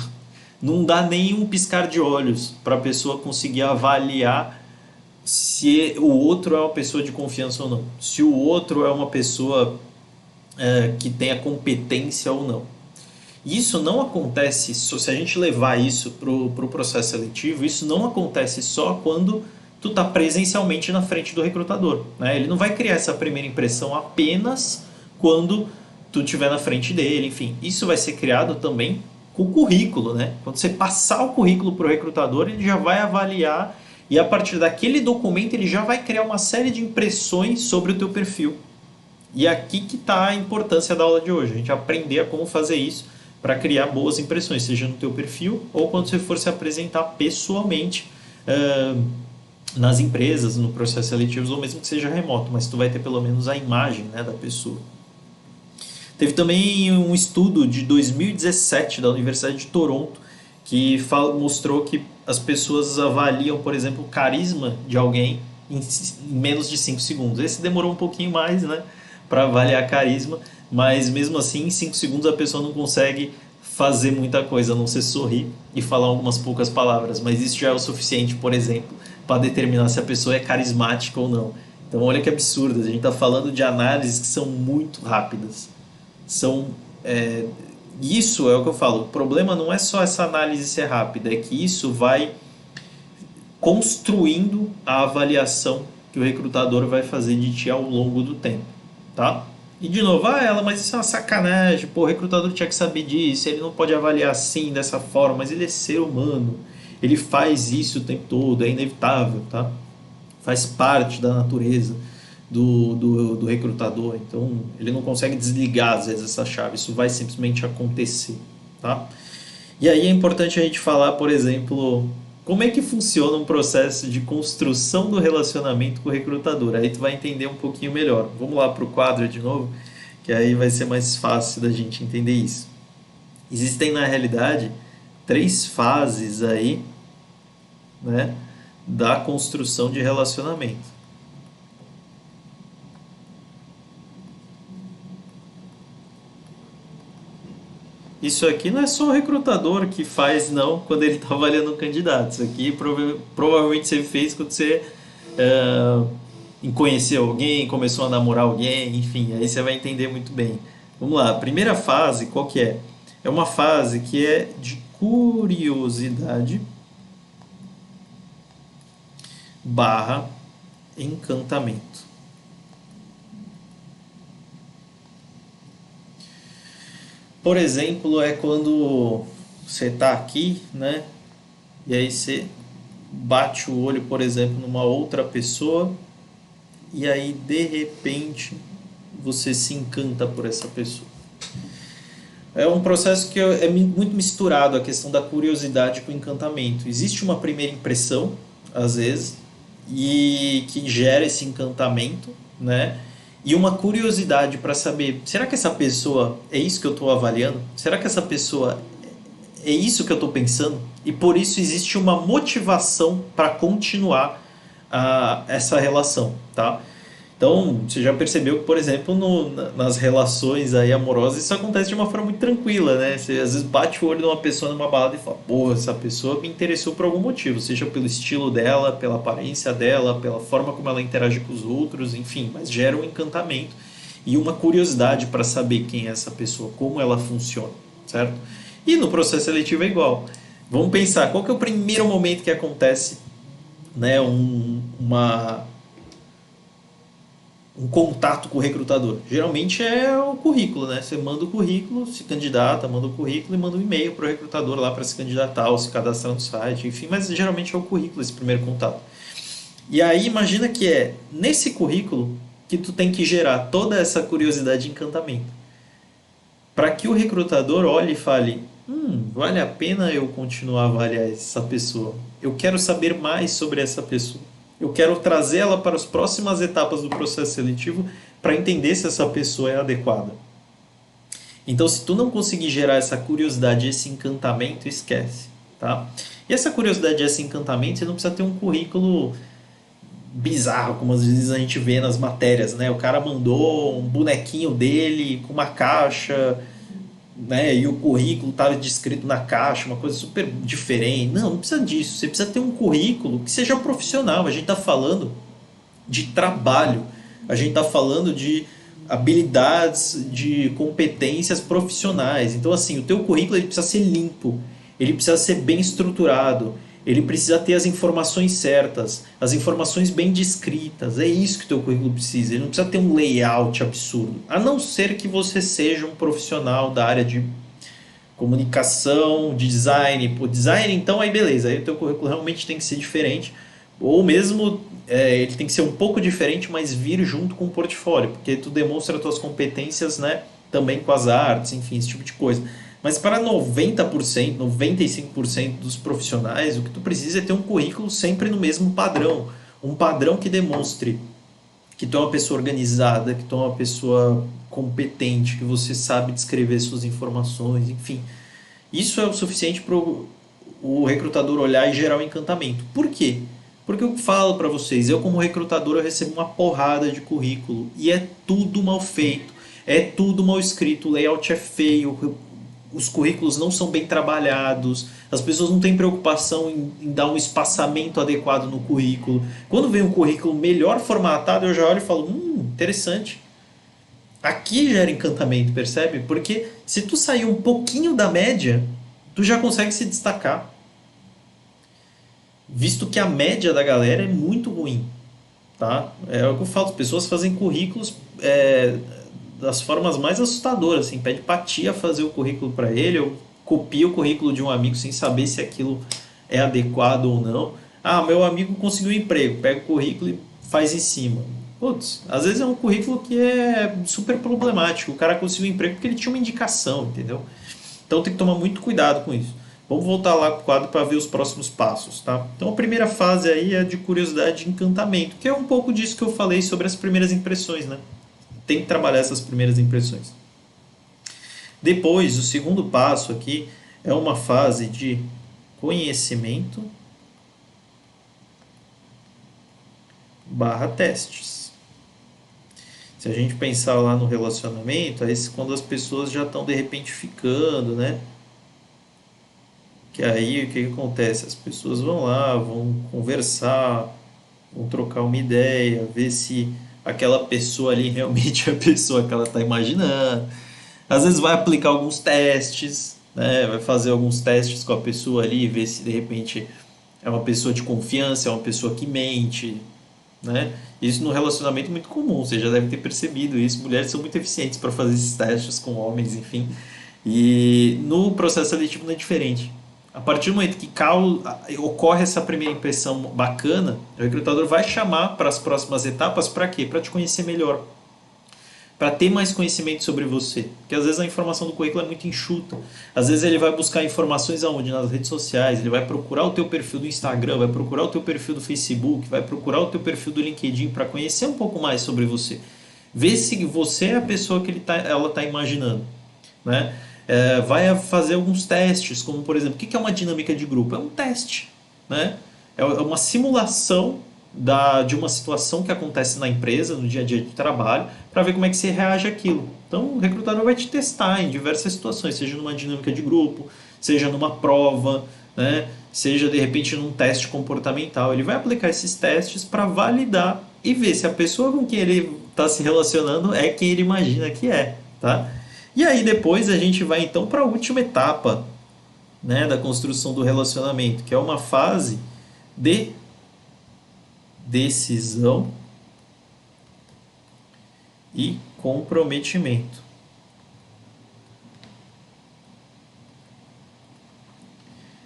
Não dá nem um piscar de olhos para a pessoa conseguir avaliar se o outro é uma pessoa de confiança ou não, se o outro é uma pessoa que tem a competência ou não. Isso não acontece, se a gente levar isso para o processo seletivo, isso não acontece só quando tu está presencialmente na frente do recrutador, né? Ele não vai criar essa primeira impressão apenas quando tu estiver na frente dele, enfim. Isso vai ser criado também com o currículo, né? Quando você passar o currículo para o recrutador, ele já vai avaliar e a partir daquele documento ele já vai criar uma série de impressões sobre o teu perfil. E é aqui que está a importância da aula de hoje, a gente aprender a como fazer isso para criar boas impressões, seja no teu perfil ou quando você for se apresentar pessoalmente nas empresas, no processo seletivo, ou mesmo que seja remoto, mas tu vai ter pelo menos a imagem, né, da pessoa. Teve também um estudo de 2017 da Universidade de Toronto que mostrou que as pessoas avaliam, por exemplo, o carisma de alguém em menos de 5 segundos. Esse demorou um pouquinho mais, né, para avaliar carisma, mas mesmo assim, em 5 segundos a pessoa não consegue fazer muita coisa, a não ser sorrir e falar algumas poucas palavras. Mas isso já é o suficiente, por exemplo, para determinar se a pessoa é carismática ou não. Então, olha que absurdo, a gente está falando de análises que são muito rápidas. São, isso é o que eu falo, o problema não é só essa análise ser rápida, é que isso vai construindo a avaliação que o recrutador vai fazer de ti ao longo do tempo, tá? E de novo, ela, mas isso é uma sacanagem, pô, o recrutador tinha que saber disso, ele não pode avaliar assim, dessa forma, mas ele é ser humano, ele faz isso o tempo todo, é inevitável, tá? Faz parte da natureza do recrutador, então ele não consegue desligar às vezes essa chave, isso vai simplesmente acontecer, tá? E aí é importante a gente falar, por exemplo, como é que funciona um processo de construção do relacionamento com o recrutador, aí tu vai entender um pouquinho melhor. Vamos lá para o quadro de novo, que aí vai ser mais fácil da gente entender isso. Existem na realidade 3 fases aí, né, da construção de relacionamento. Isso aqui não é só o recrutador que faz, não, quando ele está avaliando um candidato. Isso aqui provavelmente você fez quando você conheceu alguém, começou a namorar alguém, enfim, aí você vai entender muito bem. Vamos lá, a primeira fase, qual que é? É uma fase que é de curiosidade barra encantamento. Por exemplo, é quando você está aqui, né? E aí você bate o olho, por exemplo, numa outra pessoa e aí de repente você se encanta por essa pessoa. É um processo que é muito misturado a questão da curiosidade com o encantamento. Existe uma primeira impressão, às vezes, e que gera esse encantamento, né? E uma curiosidade para saber, será que essa pessoa é isso que eu estou avaliando? Será que essa pessoa é isso que eu estou pensando? E por isso existe uma motivação para continuar essa relação, tá? Então, você já percebeu que, por exemplo, nas relações aí amorosas, isso acontece de uma forma muito tranquila, né? Você às vezes bate o olho numa pessoa numa balada e fala, pô, essa pessoa me interessou por algum motivo, seja pelo estilo dela, pela aparência dela, pela forma como ela interage com os outros, enfim, mas gera um encantamento e uma curiosidade para saber quem é essa pessoa, como ela funciona, certo? E no processo seletivo é igual. Vamos pensar, qual que é o primeiro momento que acontece, né, um contato com o recrutador? Geralmente é o currículo, né? Você manda o currículo, se candidata, manda o currículo e manda um e-mail para o recrutador lá para se candidatar ou se cadastrar no site, enfim, mas geralmente é o currículo esse primeiro contato. E aí imagina que é nesse currículo que tu tem que gerar toda essa curiosidade e encantamento, para que o recrutador olhe e fale: vale a pena eu continuar a avaliar essa pessoa. Eu quero saber mais sobre essa pessoa. Eu quero trazê-la para as próximas etapas do processo seletivo para entender se essa pessoa é adequada. Então, se tu não conseguir gerar essa curiosidade, esse encantamento, esquece, tá? E essa curiosidade, esse encantamento, você não precisa ter um currículo bizarro, como às vezes a gente vê nas matérias, né? O cara mandou um bonequinho dele com uma caixa, né? E o currículo estava descrito na caixa, uma coisa super diferente. Não, não precisa disso. Você precisa ter um currículo que seja profissional. A gente está falando de trabalho, a gente está falando de habilidades, de competências profissionais. Então, assim, o teu currículo ele precisa ser limpo, ele precisa ser bem estruturado, ele precisa ter as informações certas, as informações bem descritas. É isso que o teu currículo precisa. Ele não precisa ter um layout absurdo. A não ser que você seja um profissional da área de comunicação, de design. Pô, design, então aí beleza. Aí o teu currículo realmente tem que ser diferente. Ou mesmo ele tem que ser um pouco diferente, mas vir junto com o portfólio. Porque tu demonstra as tuas competências, né, também com as artes, enfim, esse tipo de coisa. Mas para 90%, 95% dos profissionais, o que tu precisa é ter um currículo sempre no mesmo padrão. Um padrão que demonstre que tu é uma pessoa organizada, que tu é uma pessoa competente, que você sabe descrever suas informações, enfim. Isso é o suficiente para o recrutador olhar e gerar um encantamento. Por quê? Porque eu falo para vocês, eu como recrutador eu recebo uma porrada de currículo e é tudo mal feito, é tudo mal escrito, o layout é feio, os currículos não são bem trabalhados, as pessoas não têm preocupação em dar um espaçamento adequado no currículo. Quando vem um currículo melhor formatado, eu já olho e falo, interessante. Aqui gera encantamento, percebe? Porque se tu sair um pouquinho da média, tu já consegue se destacar. Visto que a média da galera é muito ruim, tá? É o que eu falo, as pessoas fazem currículos das formas mais assustadoras, assim, pede pra tia fazer o currículo para ele, ou copia o currículo de um amigo sem saber se aquilo é adequado ou não. Ah, meu amigo conseguiu um emprego, pega o currículo e faz em cima. Putz, às vezes é um currículo que é super problemático, o cara conseguiu um emprego porque ele tinha uma indicação, entendeu? Então tem que tomar muito cuidado com isso. Vamos voltar lá para o quadro para ver os próximos passos, tá? Então a primeira fase aí é de curiosidade e encantamento, que é um pouco disso que eu falei sobre as primeiras impressões, né? Tem que trabalhar essas primeiras impressões. Depois, o segundo passo aqui é uma fase de conhecimento barra testes. Se a gente pensar lá no relacionamento, é quando as pessoas já estão de repente ficando, né? Que aí o que acontece? As pessoas vão lá, vão conversar, vão trocar uma ideia, ver se aquela pessoa ali realmente é a pessoa que ela está imaginando. Às vezes vai aplicar alguns testes, né? Vai fazer alguns testes com a pessoa ali, ver se de repente é uma pessoa de confiança, é uma pessoa que mente, né? Isso no relacionamento é muito comum, você já deve ter percebido isso. Mulheres são muito eficientes para fazer esses testes com homens, enfim. E no processo seletivo não é diferente. A partir do momento que ocorre essa primeira impressão bacana, o recrutador vai chamar para as próximas etapas para quê? Para te conhecer melhor, para ter mais conhecimento sobre você. Porque às vezes a informação do currículo é muito enxuta. Às vezes ele vai buscar informações aonde? Nas redes sociais, ele vai procurar o teu perfil do Instagram, vai procurar o teu perfil do Facebook, vai procurar o teu perfil do LinkedIn para conhecer um pouco mais sobre você. Ver se você é a pessoa que ela está imaginando, né? Vai fazer alguns testes, como por exemplo, o que é uma dinâmica de grupo? É um teste, né? É uma simulação de uma situação que acontece na empresa, no dia a dia de trabalho, para ver como é que você reage àquilo. Então, o recrutador vai te testar em diversas situações, seja numa dinâmica de grupo, seja numa prova, né? Seja de repente num teste comportamental. Ele vai aplicar esses testes para validar e ver se a pessoa com quem ele está se relacionando é quem ele imagina que é, tá? E aí depois a gente vai então para a última etapa, né, da construção do relacionamento, que é uma fase de decisão e comprometimento.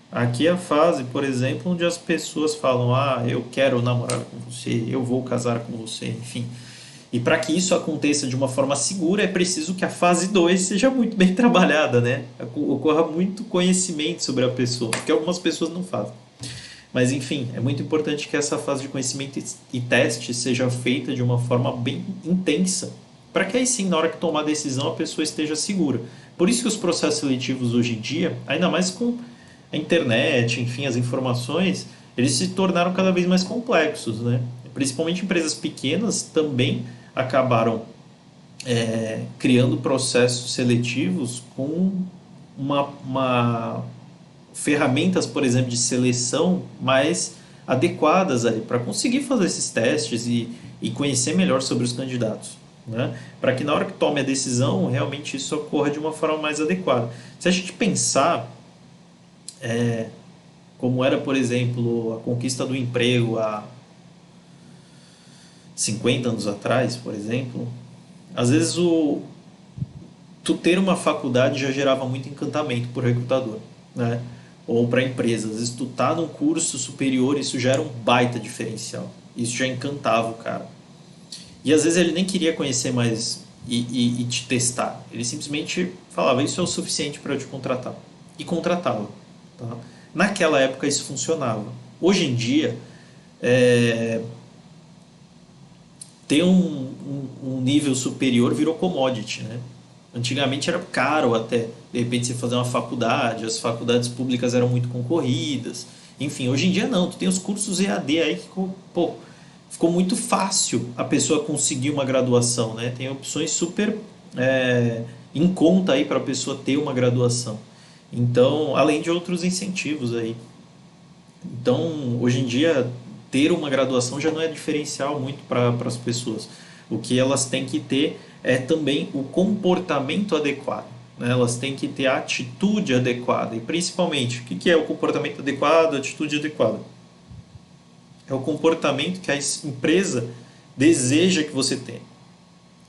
Aqui é a fase, por exemplo, onde as pessoas falam: ah, eu quero namorar com você, eu vou casar com você, enfim. E para que isso aconteça de uma forma segura, é preciso que a fase 2 seja muito bem trabalhada, né? Ocorra muito conhecimento sobre a pessoa, que algumas pessoas não fazem. Mas enfim, é muito importante que essa fase de conhecimento e teste seja feita de uma forma bem intensa, para que aí sim, na hora que tomar a decisão, a pessoa esteja segura. Por isso que os processos seletivos hoje em dia, ainda mais com a internet, enfim, as informações, eles se tornaram cada vez mais complexos, né? Principalmente empresas pequenas também acabaram criando processos seletivos com uma ferramentas, por exemplo, de seleção mais adequadas ali para conseguir fazer esses testes e conhecer melhor sobre os candidatos, né? Para que na hora que tome a decisão, realmente isso ocorra de uma forma mais adequada. Se a gente pensar como era, por exemplo, a conquista do emprego há 50 anos atrás, por exemplo, às vezes tu ter uma faculdade já gerava muito encantamento para o recrutador, né? Ou para a empresa. Às vezes tu tá num curso superior, isso já era um baita diferencial. Isso já encantava o cara. E às vezes ele nem queria conhecer mais e te testar. Ele simplesmente falava: isso é o suficiente para eu te contratar. E contratava. Tá? Naquela época isso funcionava. Hoje em dia, ter um nível superior virou commodity, né? Antigamente era caro até, de repente, você fazer uma faculdade, as faculdades públicas eram muito concorridas. Enfim, hoje em dia não, tu tem os cursos EAD aí que, pô, ficou muito fácil a pessoa conseguir uma graduação, né? Tem opções super em conta aí para a pessoa ter uma graduação. Então, além de outros incentivos aí. Então, hoje em dia, ter uma graduação já não é diferencial muito para as pessoas. O que elas têm que ter é também o comportamento adequado, né? Elas têm que ter a atitude adequada. E principalmente, o que é o comportamento adequado, a atitude adequada? É o comportamento que a empresa deseja que você tenha.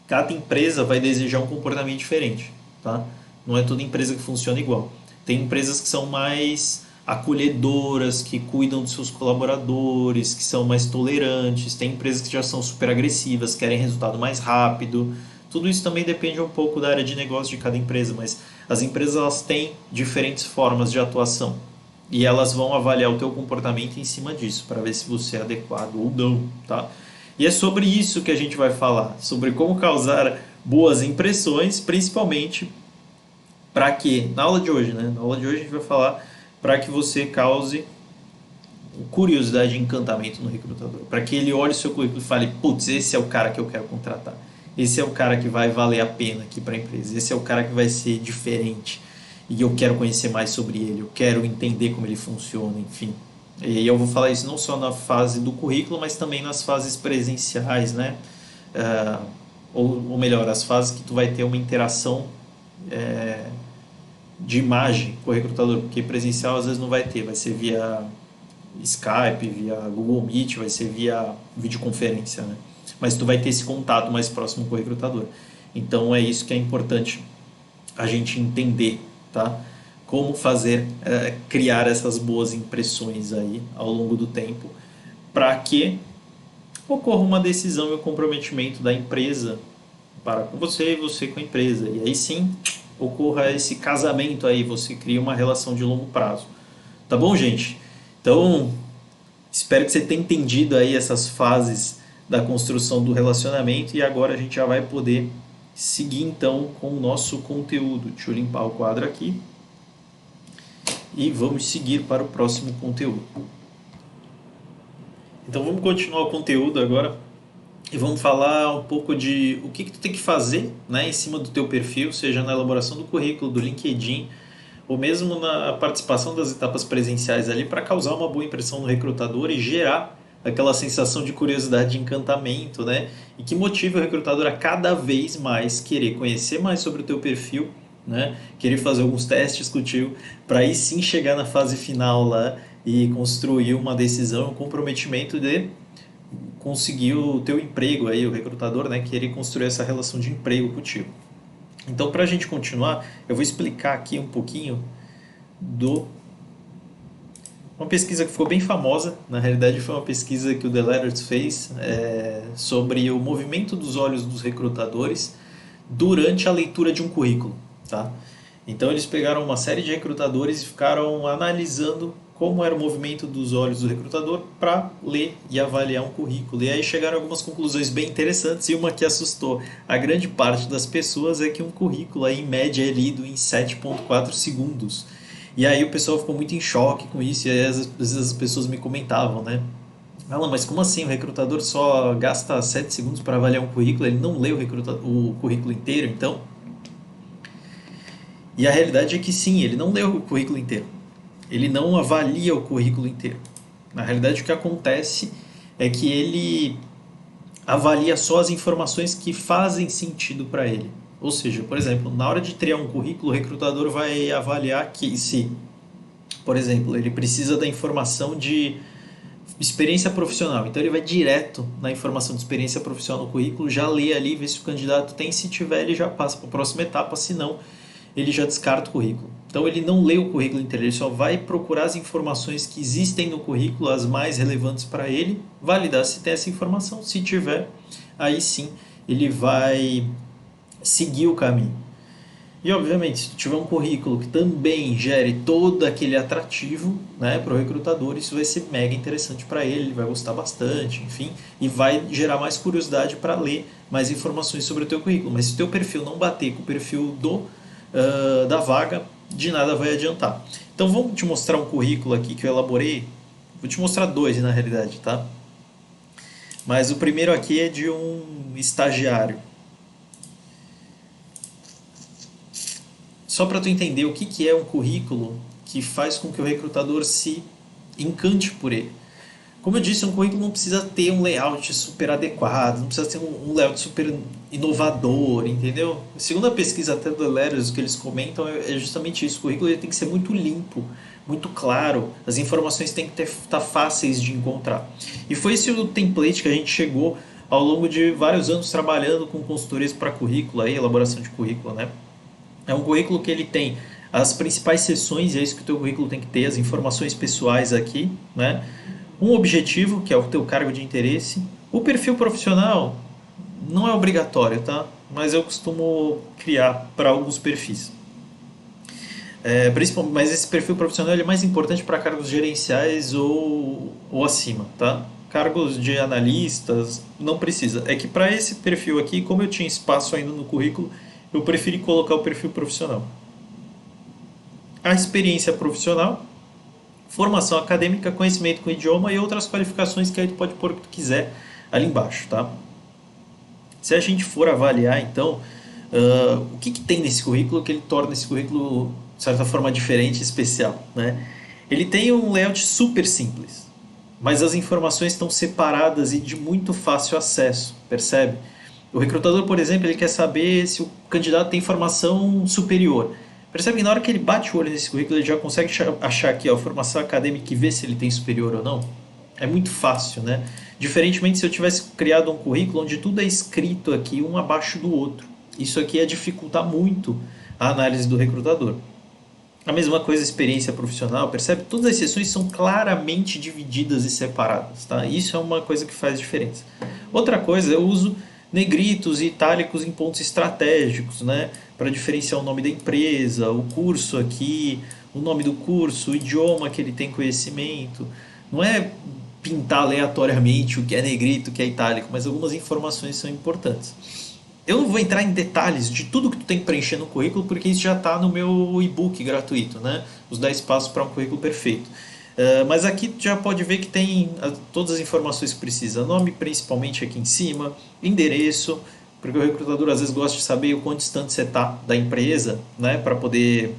Cada empresa vai desejar um comportamento diferente, tá? Não é toda empresa que funciona igual. Tem empresas que são mais acolhedoras, que cuidam dos seus colaboradores, que são mais tolerantes. Tem empresas que já são super agressivas, querem resultado mais rápido. Tudo isso também depende um pouco da área de negócio de cada empresa, mas as empresas elas têm diferentes formas de atuação e elas vão avaliar o teu comportamento em cima disso, para ver se você é adequado ou não, tá? E é sobre isso que a gente vai falar, sobre como causar boas impressões, principalmente para que, na aula de hoje, né? Na aula de hoje a gente vai falar para que você cause curiosidade e encantamento no recrutador, para que ele olhe o seu currículo e fale: putz, esse é o cara que eu quero contratar, esse é o cara que vai valer a pena aqui para a empresa, esse é o cara que vai ser diferente e eu quero conhecer mais sobre ele, eu quero entender como ele funciona, enfim. E eu vou falar isso não só na fase do currículo, mas também nas fases presenciais, né? Ou melhor, as fases que tu vai ter uma interação de imagem com o recrutador, porque presencial às vezes não vai ter, vai ser via Skype, via Google Meet, vai ser via videoconferência, né? Mas tu vai ter esse contato mais próximo com o recrutador. Então é isso que é importante a gente entender, tá? como fazer, criar essas boas impressões aí ao longo do tempo, para que ocorra uma decisão e um comprometimento da empresa para com você e você com a empresa. E aí sim ocorra esse casamento aí, você cria uma relação de longo prazo. Tá bom, gente? Então, espero que você tenha entendido aí essas fases da construção do relacionamento e agora a gente já vai poder seguir então com o nosso conteúdo. Deixa eu limpar o quadro aqui e vamos seguir para o próximo conteúdo. Então vamos continuar o conteúdo agora e vamos falar um pouco de o que tu tem que fazer, né, em cima do teu perfil, seja na elaboração do currículo, do LinkedIn, ou mesmo na participação das etapas presenciais ali para causar uma boa impressão no recrutador e gerar aquela sensação de curiosidade, de encantamento, né? E que motive o recrutador a cada vez mais querer conhecer mais sobre o teu perfil, né? Querer fazer alguns testes contigo, para aí sim chegar na fase final lá e construir uma decisão, um comprometimento de conseguir o teu emprego aí, o recrutador, né? Querer construir essa relação de emprego contigo. Então, para a gente continuar, eu vou explicar aqui um pouquinho do uma pesquisa que ficou bem famosa. Na realidade, foi uma pesquisa que o The Letters fez sobre o movimento dos olhos dos recrutadores durante a leitura de um currículo, tá? Então, eles pegaram uma série de recrutadores e ficaram analisando como era o movimento dos olhos do recrutador para ler e avaliar um currículo. E aí chegaram a algumas conclusões bem interessantes e uma que assustou a grande parte das pessoas é que um currículo aí, em média é lido em 7,4 segundos. E aí o pessoal ficou muito em choque com isso e aí às vezes as pessoas me comentavam, né? Alan, mas como assim o recrutador só gasta 7 segundos para avaliar um currículo? Ele não lê o currículo inteiro, então? E a realidade é que sim, ele não lê o currículo inteiro. Ele não avalia o currículo inteiro. Na realidade, o que acontece é que ele avalia só as informações que fazem sentido para ele. Ou seja, por exemplo, na hora de criar um currículo, o recrutador vai avaliar que se, por exemplo, ele precisa da informação de experiência profissional. Então ele vai direto na informação de experiência profissional no currículo, já lê ali, vê se o candidato tem, se tiver ele já passa para a próxima etapa, se não, ele já descarta o currículo. Então ele não lê o currículo inteiro, ele só vai procurar as informações que existem no currículo, as mais relevantes para ele, validar se tem essa informação, se tiver, aí sim ele vai seguir o caminho. E obviamente, se tu tiver um currículo que também gere todo aquele atrativo, né, para o recrutador, isso vai ser mega interessante para ele, ele vai gostar bastante, enfim, e vai gerar mais curiosidade para ler mais informações sobre o teu currículo. Mas se o teu perfil não bater com o perfil da vaga, de nada vai adiantar. Então vamos te mostrar um currículo aqui que eu elaborei. Vou te mostrar dois na realidade, tá? Mas o primeiro aqui é de um estagiário. Só para tu entender o que é um currículo que faz com que o recrutador se encante por ele. Como eu disse, um currículo não precisa ter um layout super adequado, não precisa ter um layout super inovador, entendeu? Segundo a pesquisa até do Letters, o que eles comentam é justamente isso. O currículo ele tem que ser muito limpo, muito claro, as informações têm que estar fáceis de encontrar. E foi esse o template que a gente chegou ao longo de vários anos trabalhando com consultorias para currículo, aí, elaboração de currículo, né? É um currículo que ele tem as principais seções, e é isso que o teu currículo tem que ter, as informações pessoais aqui, né? Um objetivo, que é o teu cargo de interesse. O perfil profissional não é obrigatório, tá? Mas eu costumo criar para alguns perfis. Mas esse perfil profissional ele é mais importante para cargos gerenciais ou acima, tá? Cargos de analistas, não precisa. É que para esse perfil aqui, como eu tinha espaço ainda no currículo, eu preferi colocar o perfil profissional. A experiência profissional, formação acadêmica, conhecimento com idioma e outras qualificações que aí tu pode pôr o que tu quiser ali embaixo, tá? Se a gente for avaliar, então, o que tem nesse currículo que ele torna esse currículo, de certa forma, diferente e especial, né? Ele tem um layout super simples, mas as informações estão separadas e de muito fácil acesso, percebe? O recrutador, por exemplo, ele quer saber se o candidato tem formação superior. Percebe que na hora que ele bate o olho nesse currículo, ele já consegue achar aqui a formação acadêmica e ver se ele tem superior ou não? É muito fácil, né? Diferentemente se eu tivesse criado um currículo onde tudo é escrito aqui, um abaixo do outro. Isso aqui ia dificultar muito a análise do recrutador. A mesma coisa, experiência profissional, percebe? Todas as sessões são claramente divididas e separadas, tá? Isso é uma coisa que faz diferença. Outra coisa, eu uso negritos e itálicos em pontos estratégicos, né? Para diferenciar o nome da empresa, o curso aqui, o nome do curso, o idioma que ele tem conhecimento. Não é pintar aleatoriamente o que é negrito, o que é itálico, mas algumas informações são importantes. Eu não vou entrar em detalhes de tudo que tu tem que preencher no currículo, porque isso já está no meu e-book gratuito, né? Os 10 passos para um currículo perfeito. Mas aqui tu já pode ver que tem todas as informações que precisa. Nome principalmente aqui em cima, endereço, porque o recrutador às vezes gosta de saber o quão distante você está da empresa, né? Para poder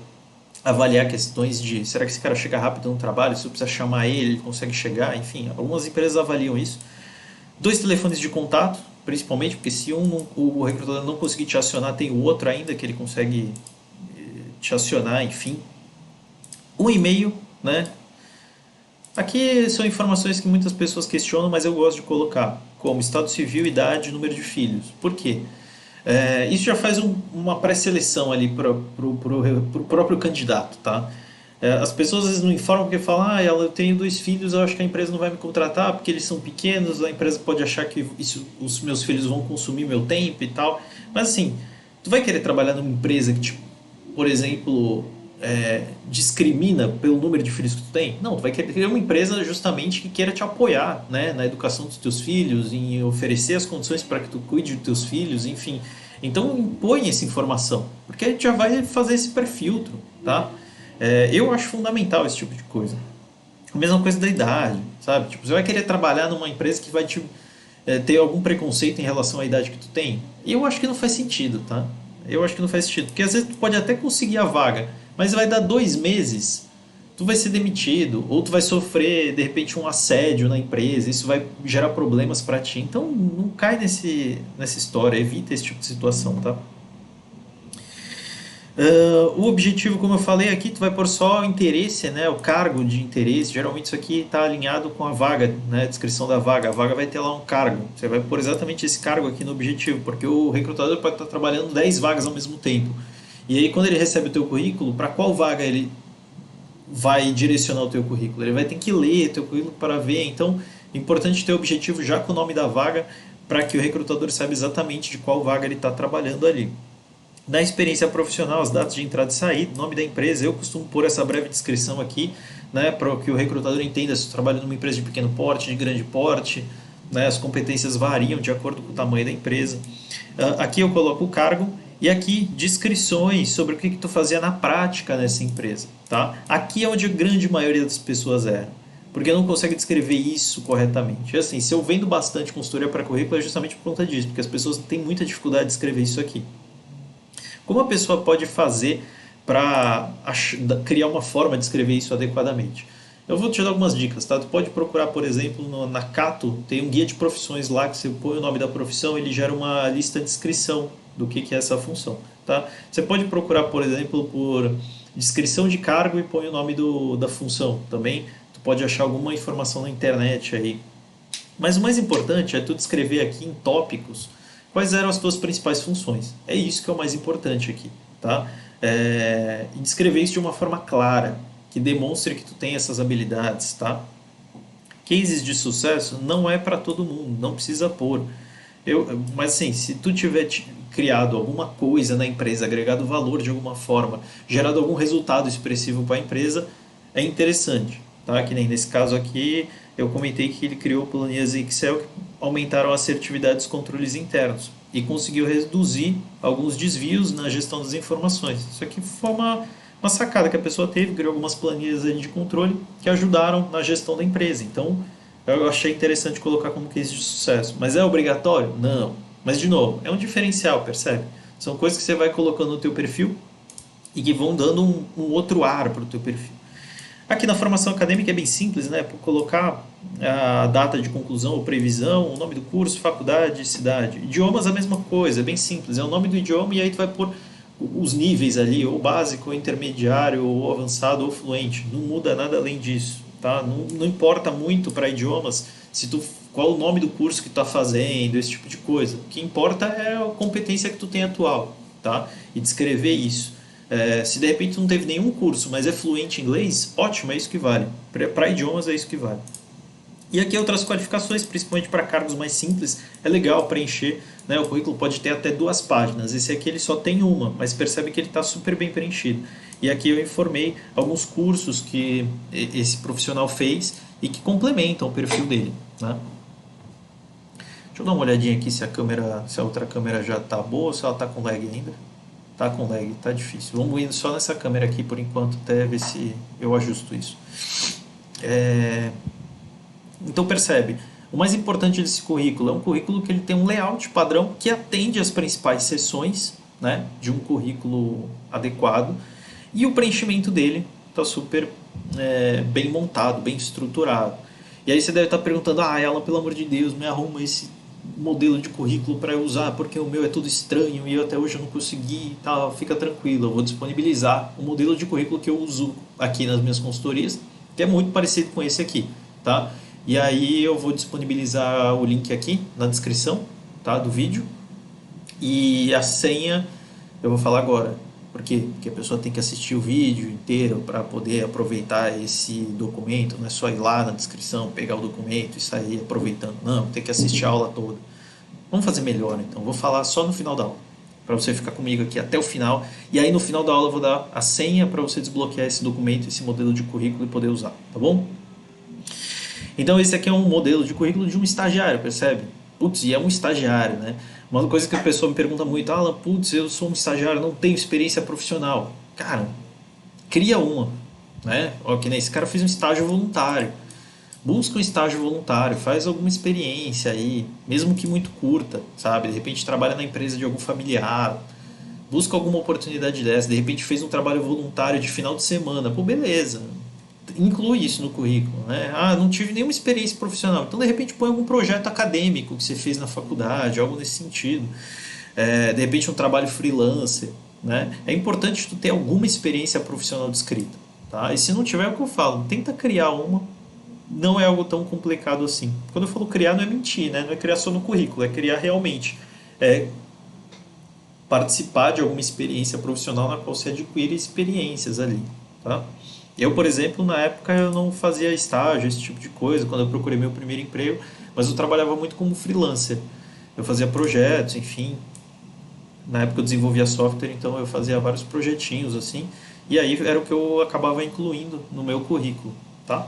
avaliar questões de será que esse cara chega rápido no trabalho, se eu precisar chamar ele, ele consegue chegar, enfim, algumas empresas avaliam isso. Dois telefones de contato, principalmente, porque se o recrutador não conseguir te acionar, tem o outro ainda que ele consegue te acionar, enfim. Um e-mail, né? Aqui são informações que muitas pessoas questionam, mas eu gosto de colocar, como estado civil, idade, número de filhos. Por quê? Isso já faz uma pré-seleção ali para o próprio candidato, tá? As pessoas às vezes não informam porque falam, eu tenho dois filhos, eu acho que a empresa não vai me contratar porque eles são pequenos, a empresa pode achar que os meus filhos vão consumir meu tempo e tal. Mas assim, tu vai querer trabalhar numa empresa que, tipo, por exemplo, discrimina pelo número de filhos que tu tem? Não, tu vai querer uma empresa justamente que queira te apoiar, né, na educação dos teus filhos, em oferecer as condições para que tu cuide dos teus filhos, enfim. Então impõe essa informação, porque a gente já vai fazer esse pré-filtro, tá? Eu acho fundamental esse tipo de coisa. A mesma coisa da idade, sabe? Tipo, você vai querer trabalhar numa empresa que vai te ter algum preconceito em relação à idade que tu tem? Eu acho que não faz sentido, tá? Eu acho que não faz sentido, porque às vezes tu pode até conseguir a vaga, mas vai dar 2 meses, tu vai ser demitido, ou tu vai sofrer, de repente, um assédio na empresa, isso vai gerar problemas para ti. Então, não cai nessa história, evita esse tipo de situação, tá? O objetivo, como eu falei aqui, tu vai pôr só o interesse, né, o cargo de interesse. Geralmente isso aqui está alinhado com a vaga, né, a descrição da vaga. A vaga vai ter lá um cargo. Você vai pôr exatamente esse cargo aqui no objetivo, porque o recrutador pode estar trabalhando 10 vagas ao mesmo tempo. E aí quando ele recebe o teu currículo, para qual vaga ele vai direcionar o teu currículo? Ele vai ter que ler o teu currículo para ver. Então, é importante ter o objetivo já com o nome da vaga, para que o recrutador saiba exatamente de qual vaga ele está trabalhando ali. Na experiência profissional, as datas de entrada e saída, nome da empresa, eu costumo pôr essa breve descrição aqui, né, para que o recrutador entenda se trabalha numa empresa de pequeno porte, de grande porte, né, as competências variam de acordo com o tamanho da empresa. Aqui eu coloco o cargo e aqui descrições sobre o que tu fazia na prática nessa empresa. Tá? Aqui é onde a grande maioria das pessoas erra, porque não consegue descrever isso corretamente. Assim, se eu vendo bastante consultoria para currículo é justamente por conta disso, porque as pessoas têm muita dificuldade de escrever isso aqui. Como a pessoa pode fazer para criar uma forma de escrever isso adequadamente? Eu vou te dar algumas dicas, tá? Tu pode procurar, por exemplo, na Cato, tem um guia de profissões lá que você põe o nome da profissão, ele gera uma lista de descrição do que é essa função, tá? Você pode procurar, por exemplo, por descrição de cargo e põe o nome da função também. Tu pode achar alguma informação na internet aí. Mas o mais importante é tu descrever aqui em tópicos quais eram as tuas principais funções. É isso que é o mais importante aqui, tá? E descrever isso de uma forma clara, que demonstre que tu tem essas habilidades, tá? Cases de sucesso não é para todo mundo, não precisa pôr. Mas assim, se tu tiver criado alguma coisa na empresa, agregado valor de alguma forma, gerado algum resultado expressivo para a empresa, é interessante, tá? Que nem nesse caso aqui, eu comentei que ele criou planilhas Excel que aumentaram a assertividade dos controles internos e conseguiu reduzir alguns desvios na gestão das informações. Isso aqui foi uma sacada que a pessoa teve, criou algumas planilhas de controle que ajudaram na gestão da empresa. Então, eu achei interessante colocar como case de sucesso. Mas é obrigatório? Não. Mas, de novo, é um diferencial, percebe? São coisas que você vai colocando no teu perfil e que vão dando um outro ar para o teu perfil. Aqui na formação acadêmica é bem simples, né? Por colocar a data de conclusão ou previsão, o nome do curso, faculdade, cidade. Idiomas a mesma coisa, é bem simples. É o nome do idioma e aí tu vai pôr os níveis ali, ou básico, ou intermediário, ou avançado, ou fluente. Não muda nada além disso, tá? Não importa muito para idiomas qual o nome do curso que tu está fazendo, esse tipo de coisa. O que importa é a competência que tu tem atual, tá? E descrever isso. Se de repente não teve nenhum curso, mas é fluente em inglês, ótimo, é isso que vale. Para idiomas é isso que vale. E aqui outras qualificações, principalmente para cargos mais simples, é legal preencher, né? O currículo pode ter até 2 páginas, esse aqui ele só tem uma, mas percebe que ele está super bem preenchido. E aqui eu informei alguns cursos que esse profissional fez e que complementam o perfil dele, né? Deixa eu dar uma olhadinha aqui se a outra câmera já está boa ou se ela está com lag ainda. Tá com lag, tá difícil. Vamos indo só nessa câmera aqui por enquanto, até ver se eu ajusto isso. Então percebe, o mais importante desse currículo é um currículo que ele tem um layout padrão que atende às principais seções, né, de um currículo adequado, e o preenchimento dele está super bem montado, bem estruturado. E aí você deve estar perguntando, Alan, pelo amor de Deus, me arruma esse modelo de currículo para eu usar, porque o meu é tudo estranho e eu até hoje não consegui, tá, fica tranquilo, eu vou disponibilizar o modelo de currículo que eu uso aqui nas minhas consultorias, que é muito parecido com esse aqui, tá? E aí eu vou disponibilizar o link aqui na descrição, tá, do vídeo. E a senha eu vou falar agora. Por quê? Porque a pessoa tem que assistir o vídeo inteiro para poder aproveitar esse documento. Não é só ir lá na descrição, pegar o documento e sair aproveitando. Não, tem que assistir a aula toda. Vamos fazer melhor então. Vou falar só no final da aula, para você ficar comigo aqui até o final. E aí no final da aula eu vou dar a senha para você desbloquear esse documento, esse modelo de currículo e poder usar, tá bom? Então esse aqui é um modelo de currículo de um estagiário, percebe? Putz, e é um estagiário, né? Uma coisa que a pessoa me pergunta muito, Alan, putz, eu sou um estagiário, não tenho experiência profissional. Cara, cria uma, né? Ó, que nem esse cara fez um estágio voluntário. Busca um estágio voluntário, faz alguma experiência aí, mesmo que muito curta, sabe? De repente trabalha na empresa de algum familiar, busca alguma oportunidade dessa, de repente fez um trabalho voluntário de final de semana, pô, beleza, inclui isso no currículo, né? Ah, não tive nenhuma experiência profissional, então de repente põe algum projeto acadêmico que você fez na faculdade, algo nesse sentido. De repente um trabalho freelancer, né? É importante tu ter alguma experiência profissional descrita, tá? E se não tiver, é o que eu falo, tenta criar uma, não é algo tão complicado assim. Quando eu falo criar, não é mentir, né? Não é criar só no currículo, é criar realmente. É participar de alguma experiência profissional na qual você adquire experiências ali, tá? Eu, por exemplo, na época eu não fazia estágio, esse tipo de coisa, quando eu procurei meu primeiro emprego, mas eu trabalhava muito como freelancer. Eu fazia projetos, enfim. Na época eu desenvolvia software, então eu fazia vários projetinhos assim, e aí era o que eu acabava incluindo no meu currículo, tá?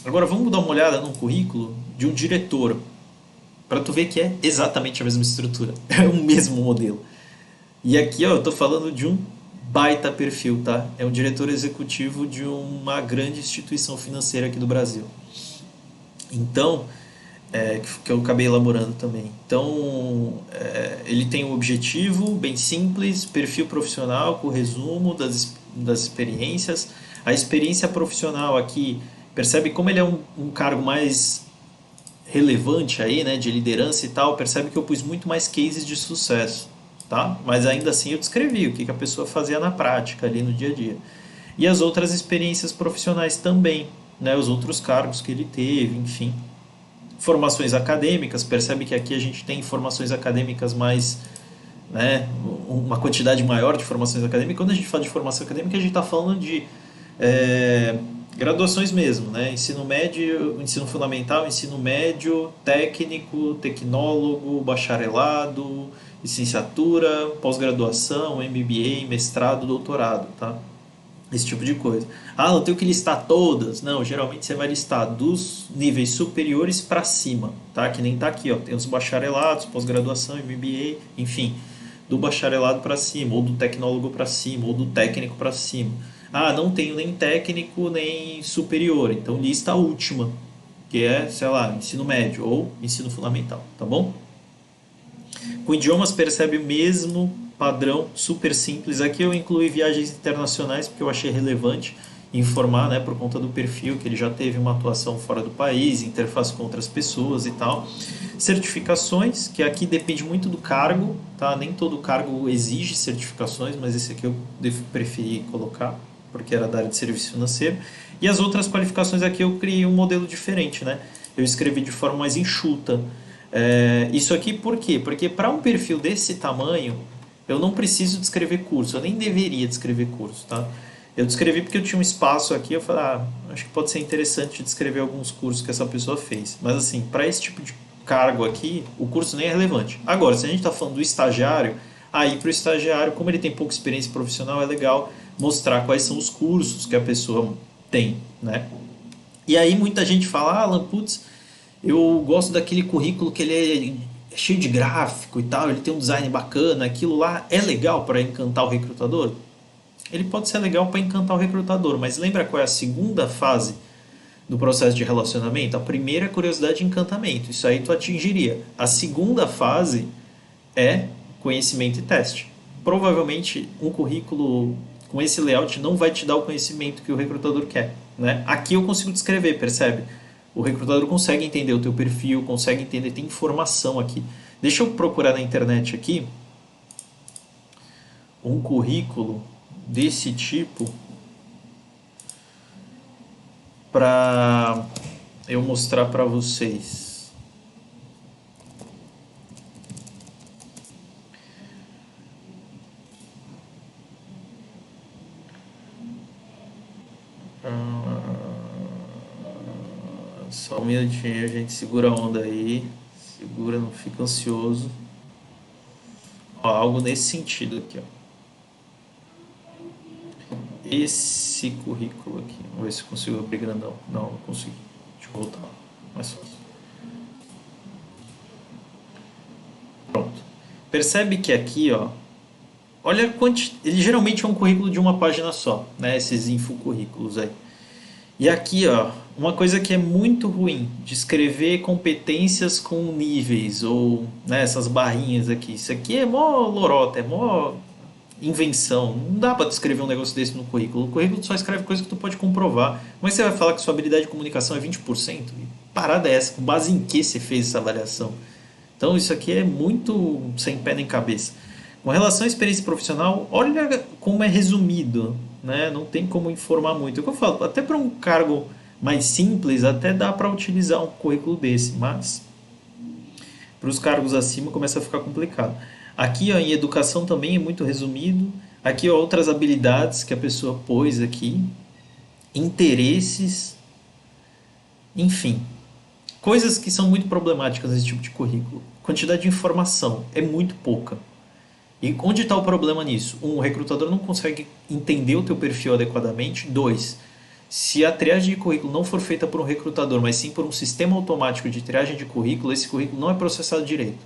Agora vamos dar uma olhada no currículo de um diretor, para tu ver que é exatamente a mesma estrutura, é o mesmo modelo. E aqui ó, eu estou falando de um baita perfil, tá? É um diretor executivo de uma grande instituição financeira aqui do Brasil. Então, que eu acabei elaborando também. Então, ele tem um objetivo bem simples, perfil profissional com resumo das experiências. A experiência profissional aqui, percebe como ele é um cargo mais relevante aí, né, de liderança e tal, percebe que eu pus muito mais cases de sucesso, tá? Mas ainda assim eu descrevi o que a pessoa fazia na prática ali no dia a dia. E as outras experiências profissionais também, né, os outros cargos que ele teve, enfim. Formações acadêmicas, percebe que aqui a gente tem formações acadêmicas mais, né, uma quantidade maior de formações acadêmicas. Quando a gente fala de formação acadêmica, a gente está falando de graduações mesmo, né? Ensino médio, ensino fundamental, ensino médio, técnico, tecnólogo, bacharelado, licenciatura, pós-graduação, MBA, mestrado, doutorado, tá? Esse tipo de coisa. Ah, não tenho que listar todas. Não, geralmente você vai listar dos níveis superiores para cima, tá? Que nem tá aqui, ó. Tem os bacharelados, pós-graduação, MBA, enfim, do bacharelado para cima, ou do tecnólogo para cima, ou do técnico para cima. Ah, não tenho nem técnico nem superior, então lista a última, que é, sei lá, ensino médio ou ensino fundamental, tá bom? Com idiomas percebe o mesmo padrão, super simples. Aqui eu incluí viagens internacionais porque eu achei relevante informar, né, por conta do perfil que ele já teve uma atuação fora do país, interface com outras pessoas e tal. Certificações, que aqui depende muito do cargo, tá? Nem todo cargo exige certificações, mas esse aqui eu preferi colocar porque era da área de serviço financeiro. E as outras qualificações aqui eu criei um modelo diferente, né? Eu escrevi de forma mais enxuta. Isso aqui por quê? Porque para um perfil desse tamanho, Eu não preciso descrever curso, eu nem deveria descrever curso, tá? Eu descrevi porque eu tinha um espaço aqui, eu falei, acho que pode ser interessante descrever alguns cursos que essa pessoa fez. Mas assim, para esse tipo de cargo aqui, o curso nem é relevante. Agora, se a gente está falando do estagiário, aí para o estagiário, como ele tem pouca experiência profissional, é legal mostrar quais são os cursos que a pessoa tem, né? E aí muita gente fala, Alan, putz, eu gosto daquele currículo que ele é cheio de gráfico e tal, ele tem um design bacana, aquilo lá é legal para encantar o recrutador? Ele pode ser legal para encantar o recrutador, mas lembra qual é a segunda fase do processo de relacionamento? A primeira é curiosidade e encantamento, isso aí tu atingiria. A segunda fase é conhecimento e teste. Provavelmente um currículo com esse layout não vai te dar o conhecimento que o recrutador quer, né? Aqui eu consigo descrever, percebe? O recrutador consegue entender o teu perfil, consegue entender, tem informação aqui. Deixa eu procurar na internet aqui um currículo desse tipo para eu mostrar para vocês. Só um minutinho, a gente segura a onda aí. Segura, não fica ansioso. Ó, algo nesse sentido aqui, ó. Esse currículo aqui. Vamos ver se eu consigo abrir grandão. Não, não consegui. Deixa eu voltar. Mais fácil. Pronto. Percebe que aqui, ó. Olha quanti... Ele geralmente é um currículo de uma página só, né? Esses infocurrículos aí. E aqui, ó, uma coisa que é muito ruim, descrever competências com níveis, ou né, essas barrinhas aqui. Isso aqui é mó lorota, é mó invenção. Não dá para descrever um negócio desse no currículo. O currículo só escreve coisa que tu pode comprovar. Como é que você vai falar que sua habilidade de comunicação é 20%? E parada é essa? Com base em que você fez essa avaliação? Então isso aqui é muito sem pé nem cabeça. Com relação à experiência profissional, olha como é resumido, né? Não tem como informar muito. É o que eu falo, até para um cargo mais simples, até dá para utilizar um currículo desse, mas para os cargos acima começa a ficar complicado. Aqui ó, em educação também é muito resumido. Aqui ó, outras habilidades que a pessoa pôs aqui, interesses, enfim, coisas que são muito problemáticas nesse tipo de currículo. Quantidade de informação é muito pouca. E onde está o problema nisso? Um, o recrutador não consegue entender o teu perfil adequadamente. Dois, se a triagem de currículo não for feita por um recrutador, mas sim por um sistema automático de triagem de currículo, esse currículo não é processado direito.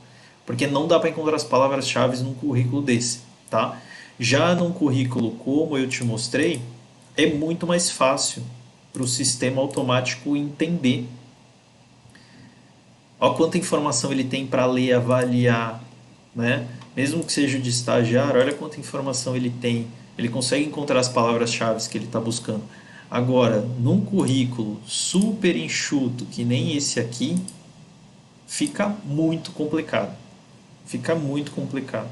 Porque não dá para encontrar as palavras-chave num currículo desse. Tá? Já num currículo como eu te mostrei, é muito mais fácil para o sistema automático entender. Olha quanta informação ele tem para ler, avaliar, né? Mesmo que seja de estagiário, olha quanta informação ele tem. Ele consegue encontrar as palavras-chave que ele está buscando. Agora, num currículo super enxuto, que nem esse aqui, fica muito complicado. Fica muito complicado.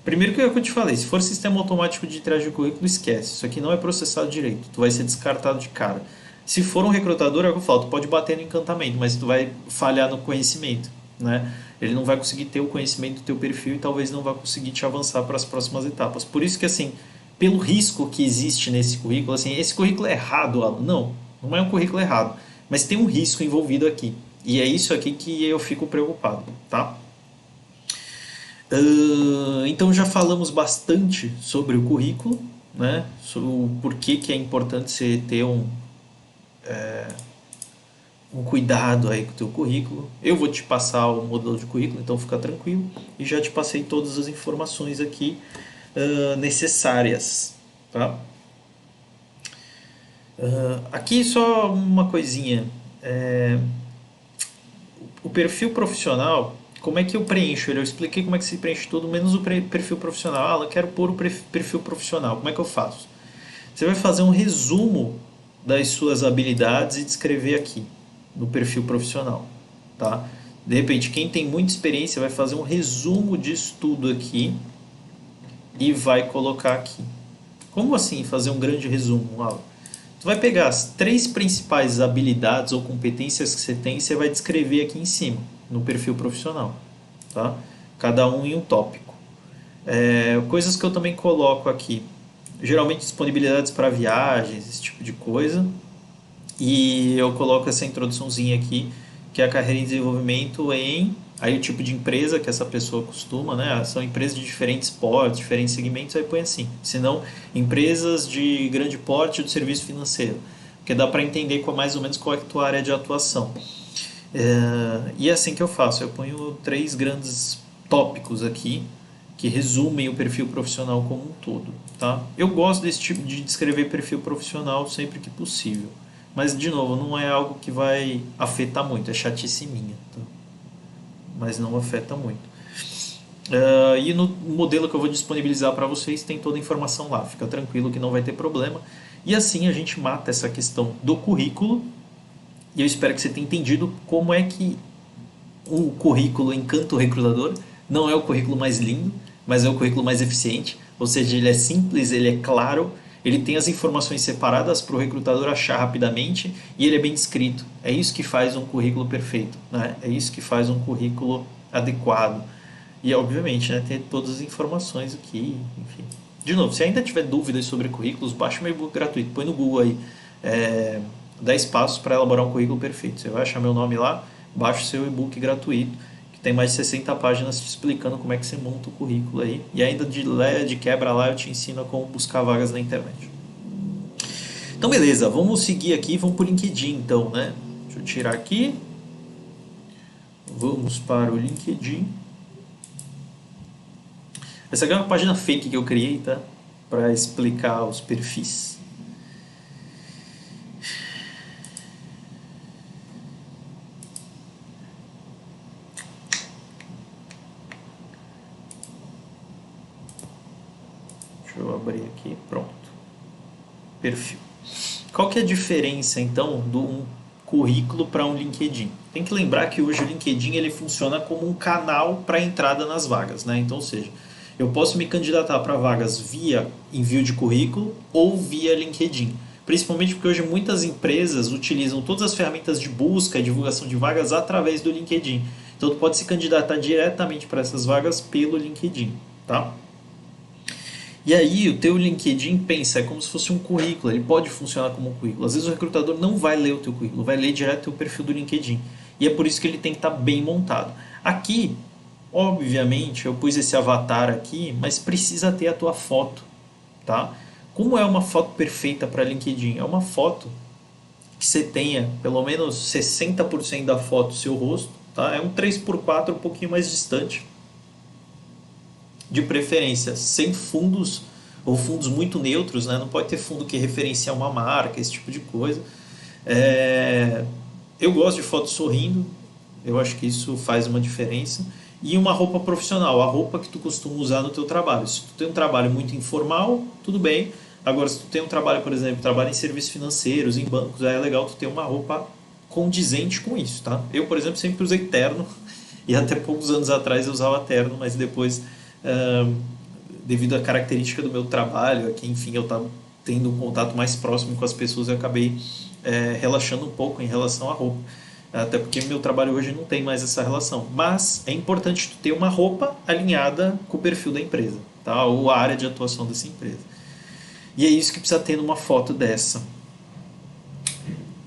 Primeiro que é o que eu te falei, se for sistema automático de triagem de currículo, esquece. Isso aqui não é processado direito. Tu vai ser descartado de cara. Se for um recrutador, é o que eu falo, tu pode bater no encantamento, mas tu vai falhar no conhecimento, né? Ele não vai conseguir ter o conhecimento do teu perfil e talvez não vai conseguir te avançar para as próximas etapas. Por isso que, assim, pelo risco que existe nesse currículo, assim, esse currículo é errado, Alan. Não, não é um currículo errado, mas tem um risco envolvido aqui. E é isso aqui que eu fico preocupado, tá? Então já falamos bastante sobre o currículo, né? Sobre o porquê que é importante você ter um cuidado aí com o teu currículo. Eu vou te passar o modelo de currículo, então fica tranquilo. E já te passei todas as informações aqui necessárias, tá? Aqui só uma coisinha. O perfil profissional, como é que eu preencho ele? Eu expliquei como é que se preenche tudo, menos o perfil profissional. Eu quero pôr o perfil profissional. Como é que eu faço? Você vai fazer um resumo das suas habilidades e descrever aqui no perfil profissional, tá? De repente, quem tem muita experiência vai fazer um resumo disso tudo aqui e vai colocar aqui. Como assim fazer um grande resumo, Alan? Tu vai pegar as três principais habilidades ou competências que você tem e você vai descrever aqui em cima, no perfil profissional, tá? Cada um em um tópico. Coisas que eu também coloco aqui, geralmente disponibilidades para viagens, esse tipo de coisa. E eu coloco essa introduçãozinha aqui, que é a carreira em desenvolvimento em. Aí o tipo de empresa que essa pessoa costuma, né? São empresas de diferentes portes, diferentes segmentos, aí põe assim. Senão, empresas de grande porte do serviço financeiro. Porque dá para entender mais ou menos qual é a tua área de atuação. E é assim que eu faço. Eu ponho 3 grandes tópicos aqui que resumem o perfil profissional como um todo, tá? Eu gosto desse tipo de descrever perfil profissional sempre que possível. Mas, de novo, não é algo que vai afetar muito, é chatice minha, tá? Mas não afeta muito. E no modelo que eu vou disponibilizar para vocês tem toda a informação lá, fica tranquilo que não vai ter problema. E assim a gente mata essa questão do currículo, e eu espero que você tenha entendido como é que o currículo encanta o recrutador. Não é o currículo mais lindo, mas é o currículo mais eficiente. Ou seja, ele é simples, ele é claro, ele tem as informações separadas para o recrutador achar rapidamente e ele é bem descrito. É isso que faz um currículo perfeito, né? É isso que faz um currículo adequado. E, obviamente, né, ter todas as informações aqui, enfim. De novo, se ainda tiver dúvidas sobre currículos, baixa meu e-book gratuito. Põe no Google aí, 10 passos para elaborar um currículo perfeito. Você vai achar meu nome lá, baixa o seu e-book gratuito, que tem mais de 60 páginas te explicando como é que você monta o currículo aí. E ainda de quebra lá eu te ensino a como buscar vagas na internet. Então, beleza, vamos seguir aqui, vamos para o LinkedIn então, né? Deixa eu tirar aqui. Vamos para o LinkedIn. Essa aqui é uma página fake que eu criei, tá? Para explicar os perfis. Deixa eu abrir aqui, pronto. Perfil. Qual que é a diferença então do um currículo para um LinkedIn? Tem que lembrar que hoje o LinkedIn ele funciona como um canal para entrada nas vagas, né? Então, ou seja, eu posso me candidatar para vagas via envio de currículo ou via LinkedIn. Principalmente porque hoje muitas empresas utilizam todas as ferramentas de busca e divulgação de vagas através do LinkedIn. Então, tu pode se candidatar diretamente para essas vagas pelo LinkedIn, tá? E aí o teu LinkedIn pensa, é como se fosse um currículo, ele pode funcionar como um currículo. Às vezes o recrutador não vai ler o teu currículo, vai ler direto o teu perfil do LinkedIn. E é por isso que ele tem que estar bem montado. Aqui, obviamente, eu pus esse avatar aqui, mas precisa ter a tua foto, tá? Como é uma foto perfeita para LinkedIn? É uma foto que você tenha pelo menos 60% da foto seu rosto, tá? É um 3x4 um pouquinho mais distante, de preferência sem fundos ou fundos muito neutros, né? Não pode ter fundo que referencia uma marca, esse tipo de coisa. É... Eu gosto de foto sorrindo, eu acho que isso faz uma diferença. E uma roupa profissional, a roupa que tu costuma usar no teu trabalho. Se tu tem um trabalho muito informal, tudo bem. Agora, se tu tem um trabalho, por exemplo, trabalho em serviços financeiros, em bancos, aí é legal tu ter uma roupa condizente com isso, tá? Eu, por exemplo, sempre usei terno e até poucos anos atrás eu usava terno, mas depois devido à característica do meu trabalho, que enfim eu estava tendo um contato mais próximo com as pessoas, eu acabei relaxando um pouco em relação à roupa. Até porque meu trabalho hoje não tem mais essa relação. Mas é importante tu ter uma roupa alinhada com o perfil da empresa, tá? Ou a área de atuação dessa empresa. E é isso que precisa ter numa foto dessa.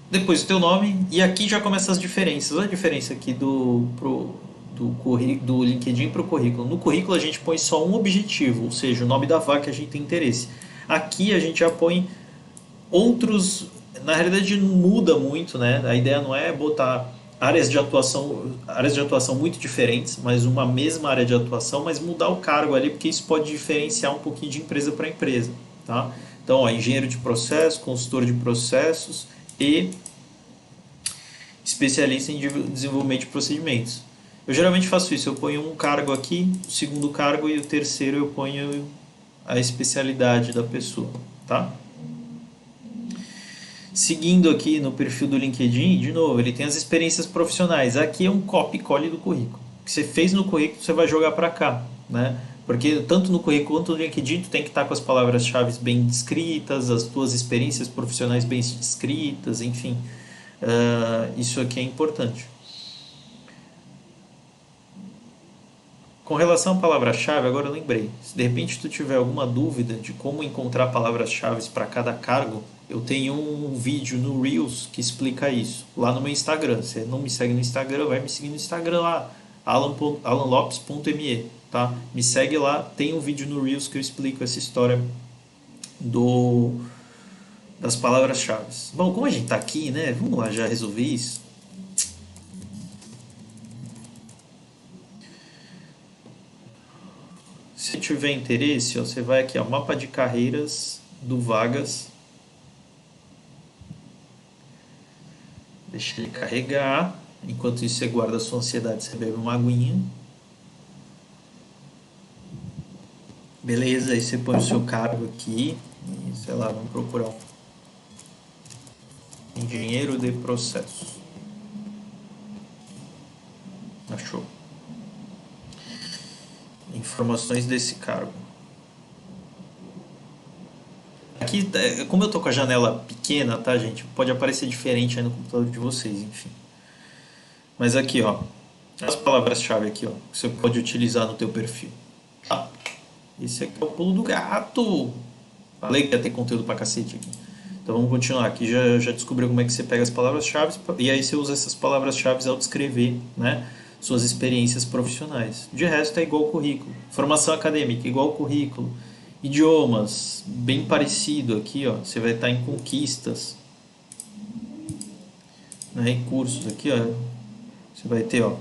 Depois o teu nome, e aqui já começam as diferenças. Olha a diferença aqui do LinkedIn para o currículo. No currículo a gente põe só um objetivo, ou seja, o nome da vaga que a gente tem interesse. Aqui a gente já põe outros. Na realidade não muda muito, né? A ideia não é botar áreas de atuação muito diferentes, mas uma mesma área de atuação, mas mudar o cargo ali, porque isso pode diferenciar um pouquinho de empresa para empresa, tá? Então, ó, engenheiro de processos, consultor de processos e especialista em desenvolvimento de procedimentos. Eu geralmente faço isso, eu ponho um cargo aqui, o segundo cargo e o terceiro eu ponho a especialidade da pessoa, tá? Seguindo aqui no perfil do LinkedIn, de novo, ele tem as experiências profissionais. Aqui é um copy-colle do currículo. O que você fez no currículo, você vai jogar para cá, né? Porque tanto no currículo quanto no LinkedIn, tu tem que estar com as palavras-chave bem descritas, as tuas experiências profissionais bem descritas, enfim. Isso aqui é importante. Com relação à palavra-chave, agora eu lembrei. Se de repente tu tiver alguma dúvida de como encontrar palavras-chave para cada cargo, eu tenho um vídeo no Reels que explica isso, lá no meu Instagram. Se não me segue no Instagram, vai me seguir no Instagram lá, alanlopes.me, tá? Me segue lá, tem um vídeo no Reels que eu explico essa história do das palavras-chave. Bom, como a gente tá aqui, né? Vamos lá já resolver isso. Se tiver interesse, ó, você vai aqui, ó, mapa de carreiras do Vagas. Deixa ele carregar. Enquanto isso, você guarda a sua ansiedade, você bebe uma aguinha. Beleza, aí você põe o seu cargo aqui. E, sei lá, vamos procurar um engenheiro de processos. Achou. Informações desse cargo. Aqui, como eu tô com a janela pequena, tá, gente? Pode aparecer diferente aí no computador de vocês, enfim. Mas aqui, ó, as palavras-chave aqui, ó, que você pode utilizar no teu perfil. Tá? Esse aqui é o pulo do gato. Falei que ia ter conteúdo pra cacete aqui. Então vamos continuar. Aqui já descobriu como é que você pega as palavras-chave e aí você usa essas palavras-chave ao descrever, né, suas experiências profissionais. De resto é igual ao currículo. Formação acadêmica, igual ao currículo. Idiomas, bem parecido aqui, ó. Você vai estar em conquistas, né, em cursos aqui, ó. Você vai ter, ó,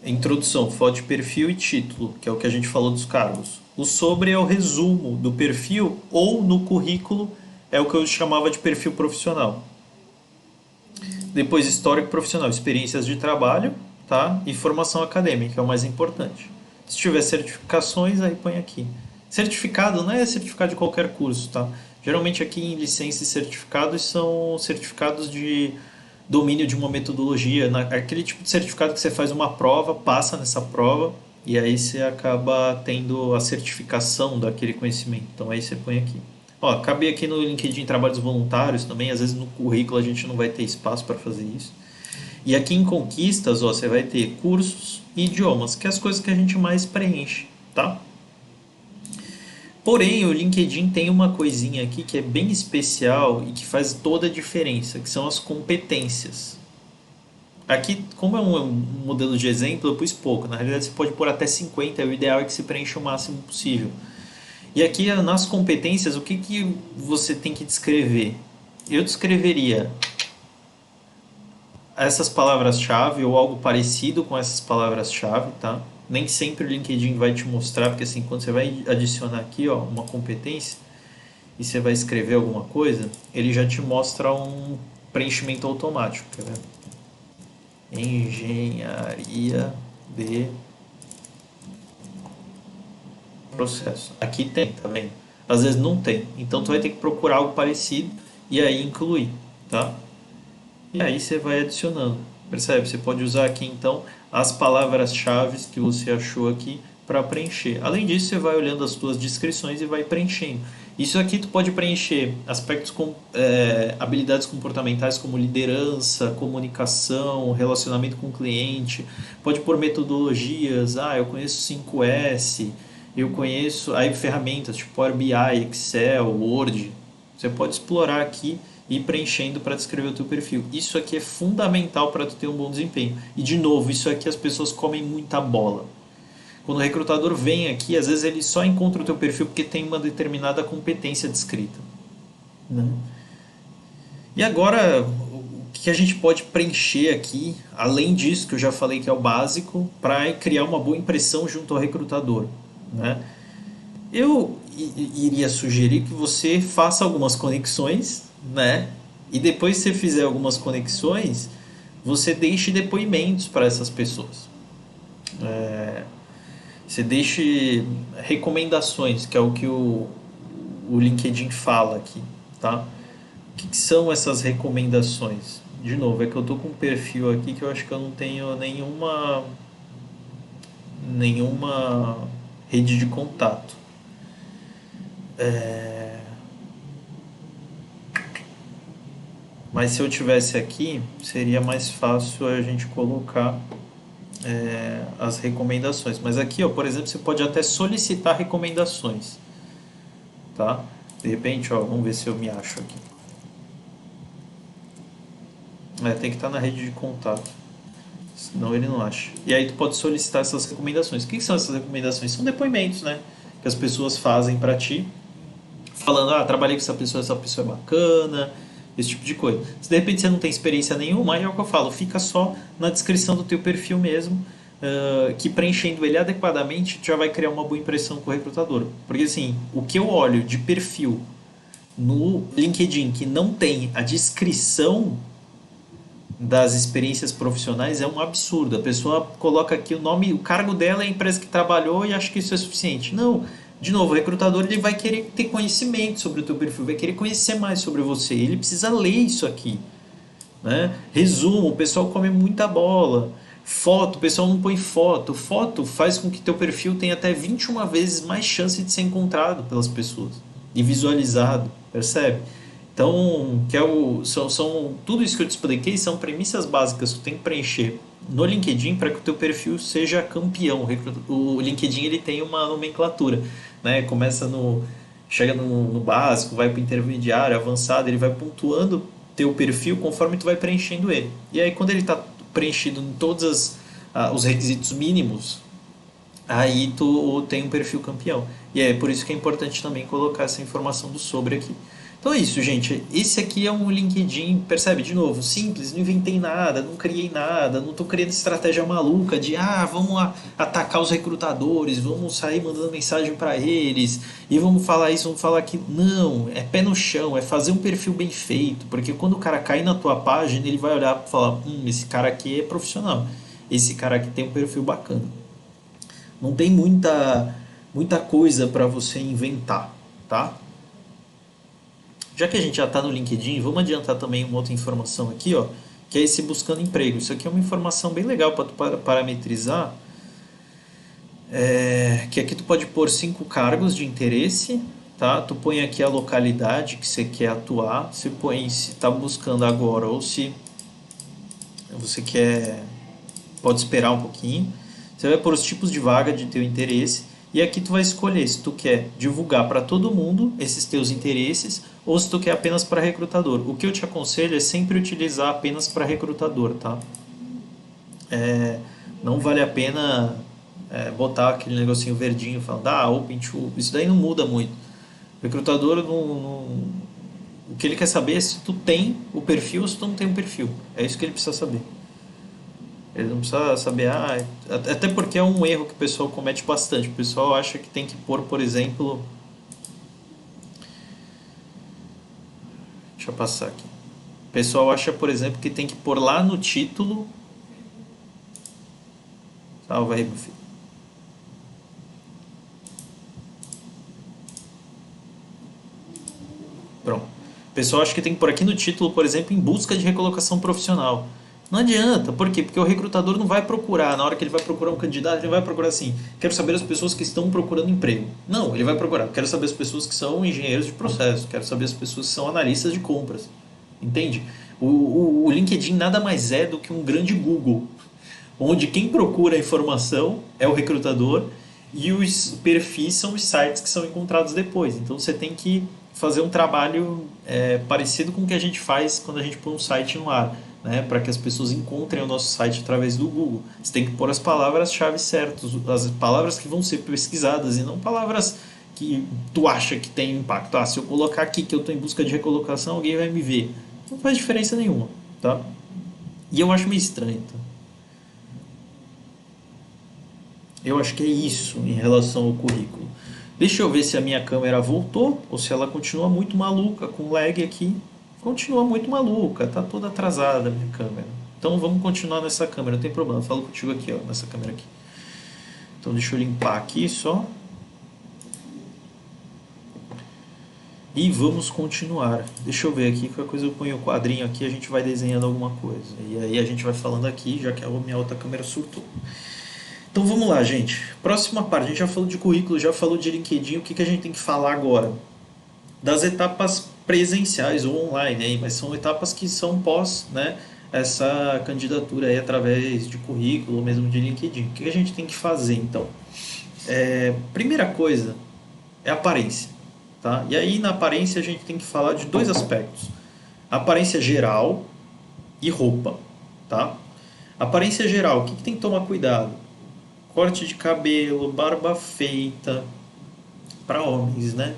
introdução, foto de perfil e título, que é o que a gente falou dos cargos. O sobre é o resumo do perfil ou no currículo é o que eu chamava de perfil profissional. Depois histórico profissional, experiências de trabalho, tá? E formação acadêmica, é o mais importante. Se tiver certificações, aí põe aqui. Certificado não é certificado de qualquer curso, tá? Geralmente aqui em licença e certificados são certificados de domínio de uma metodologia, aquele tipo de certificado que você faz uma prova, passa nessa prova e aí você acaba tendo a certificação daquele conhecimento. Então aí você põe aqui. Ó, acabei aqui no LinkedIn trabalhos voluntários também, às vezes no currículo a gente não vai ter espaço para fazer isso. E aqui em conquistas, ó, você vai ter cursos e idiomas, que é as coisas que a gente mais preenche, tá? Porém, o LinkedIn tem uma coisinha aqui que é bem especial e que faz toda a diferença, que são as competências. Aqui, como é um modelo de exemplo, eu pus pouco. Na realidade, você pode pôr até 50, o ideal é que se preencha o máximo possível. E aqui, nas competências, o que, que você tem que descrever? Eu descreveria essas palavras-chave ou algo parecido com essas palavras-chave, tá? Nem sempre o LinkedIn vai te mostrar, porque assim, quando você vai adicionar aqui, ó, uma competência e você vai escrever alguma coisa, ele já te mostra um preenchimento automático, quer ver? Engenharia de processo. Aqui tem também. Às vezes não tem. Então tu vai ter que procurar algo parecido e aí incluir, tá? E aí você vai adicionando. Percebe? Você pode usar aqui então as palavras-chave que você achou aqui para preencher. Além disso, você vai olhando as suas descrições e vai preenchendo. Isso aqui tu pode preencher aspectos com habilidades comportamentais como liderança, comunicação, relacionamento com o cliente. Pode pôr metodologias. Ah, eu conheço 5S. Eu conheço aí ferramentas tipo Power BI, Excel, Word. Você pode explorar aqui e ir preenchendo para descrever o teu perfil. Isso aqui é fundamental para tu ter um bom desempenho. E de novo, isso aqui as pessoas comem muita bola. Quando o recrutador vem aqui, às vezes ele só encontra o teu perfil porque tem uma determinada competência descrita, né? E agora, o que a gente pode preencher aqui, além disso que eu já falei que é o básico, para criar uma boa impressão junto ao recrutador, né? Eu iria sugerir que você faça algumas conexões, né? E depois que você fizer algumas conexões, você deixe depoimentos para essas pessoas. Você deixe recomendações, que é o que o LinkedIn fala aqui, tá? O que são essas recomendações? De novo, é que eu tô com um perfil aqui que eu acho que eu não tenho nenhuma rede de contato. Mas se eu tivesse aqui, seria mais fácil a gente colocar as recomendações. Mas aqui, ó, por exemplo, você pode até solicitar recomendações, tá? De repente, ó, vamos ver se eu me acho aqui. Tem que estar na rede de contato, senão ele não acha. E aí tu pode solicitar essas recomendações. O que são essas recomendações? São depoimentos, né? Que as pessoas fazem para ti, falando, trabalhei com essa pessoa é bacana, esse tipo de coisa. Se de repente você não tem experiência nenhuma, aí é o que eu falo, fica só na descrição do teu perfil mesmo, que preenchendo ele adequadamente, tu já vai criar uma boa impressão com o recrutador. Porque assim, o que eu olho de perfil no LinkedIn que não tem a descrição das experiências profissionais é um absurdo. A pessoa coloca aqui o nome, o cargo dela é a empresa que trabalhou e acha que isso é suficiente. Não. De novo, o recrutador ele vai querer ter conhecimento sobre o teu perfil, vai querer conhecer mais sobre você. Ele precisa ler isso aqui, né? Resumo, o pessoal come muita bola. Foto, o pessoal não põe foto. Foto faz com que teu perfil tenha até 21 vezes mais chance de ser encontrado pelas pessoas e visualizado, percebe? Então, tudo isso que eu te expliquei são premissas básicas que tu tem que preencher no LinkedIn para que o teu perfil seja campeão. O LinkedIn ele tem uma nomenclatura, né? Chega no básico, vai para o intermediário, avançado, ele vai pontuando teu perfil conforme tu vai preenchendo ele. E aí quando ele está preenchido em todos os requisitos mínimos, aí tu tem um perfil campeão. E é por isso que é importante também colocar essa informação do sobre aqui. Então é isso, gente. Esse aqui é um LinkedIn, percebe? De novo, simples, não inventei nada, não criei nada, não estou criando estratégia maluca de vamos atacar os recrutadores, vamos sair mandando mensagem para eles e vamos falar isso, vamos falar aquilo. Não, é pé no chão, é fazer um perfil bem feito, porque quando o cara cair na tua página, ele vai olhar e falar: esse cara aqui é profissional, esse cara aqui tem um perfil bacana. Não tem muita coisa para você inventar, tá? Já que a gente já está no LinkedIn, vamos adiantar também uma outra informação aqui, ó, que é esse buscando emprego. Isso aqui é uma informação bem legal para tu parametrizar, que aqui tu pode pôr 5 cargos de interesse, tá? Tu põe aqui a localidade que você quer atuar, você põe se está buscando agora ou se você pode esperar um pouquinho. Você vai pôr os tipos de vaga de teu interesse e aqui tu vai escolher se tu quer divulgar para todo mundo esses teus interesses ou se tu quer apenas para recrutador. O que eu te aconselho é sempre utilizar apenas para recrutador, tá? Não vale a pena botar aquele negocinho verdinho falando, open to... Isso daí não muda muito. O recrutador o que ele quer saber é se tu tem o perfil ou se tu não tem o perfil. É isso que ele precisa saber. Ele não precisa saber, até porque é um erro que o pessoal comete bastante. O pessoal acha que tem que pôr, por exemplo, deixa eu passar aqui. O pessoal acha, por exemplo, que tem que pôr lá no título. Salva aí, meu filho. Pronto. O pessoal acha que tem que pôr aqui no título, por exemplo, em busca de recolocação profissional. Não adianta, por quê? Porque o recrutador não vai procurar, na hora que ele vai procurar um candidato, ele vai procurar assim, quero saber as pessoas que estão procurando emprego. Não, ele vai procurar, quero saber as pessoas que são engenheiros de processo, quero saber as pessoas que são analistas de compras. Entende? O LinkedIn nada mais é do que um grande Google, onde quem procura a informação é o recrutador e os perfis são os sites que são encontrados depois. Então você tem que fazer um trabalho parecido com o que a gente faz quando a gente põe um site no ar, né, para que as pessoas encontrem o nosso site através do Google. Você tem que pôr as palavras-chave certas, as palavras que vão ser pesquisadas e não palavras que tu acha que tem impacto. Se eu colocar aqui que eu estou em busca de recolocação, alguém vai me ver. Não faz diferença nenhuma, tá? E eu acho meio estranho, tá? Eu acho que é isso em relação ao currículo. Deixa eu ver se a minha câmera voltou ou se ela continua muito maluca com lag aqui. Continua muito maluca, tá toda atrasada a minha câmera. Então vamos continuar nessa câmera, não tem problema. Eu falo contigo aqui, ó, nessa câmera aqui. Então deixa eu limpar aqui só. E vamos continuar. Deixa eu ver aqui, qualquer coisa eu ponho o quadrinho aqui, a gente vai desenhando alguma coisa. E aí a gente vai falando aqui, já que a minha outra câmera surtou. Então vamos lá, gente. Próxima parte, a gente já falou de currículo, já falou de LinkedIn, o que a gente tem que falar agora? Das etapas presenciais ou online, aí, mas são etapas que são pós, né, essa candidatura aí através de currículo ou mesmo de LinkedIn. O que a gente tem que fazer então? Primeira coisa é a aparência, tá? E aí na aparência a gente tem que falar de dois aspectos: aparência geral e roupa, tá? Aparência geral, o que tem que tomar cuidado? Corte de cabelo, barba feita, para homens, né?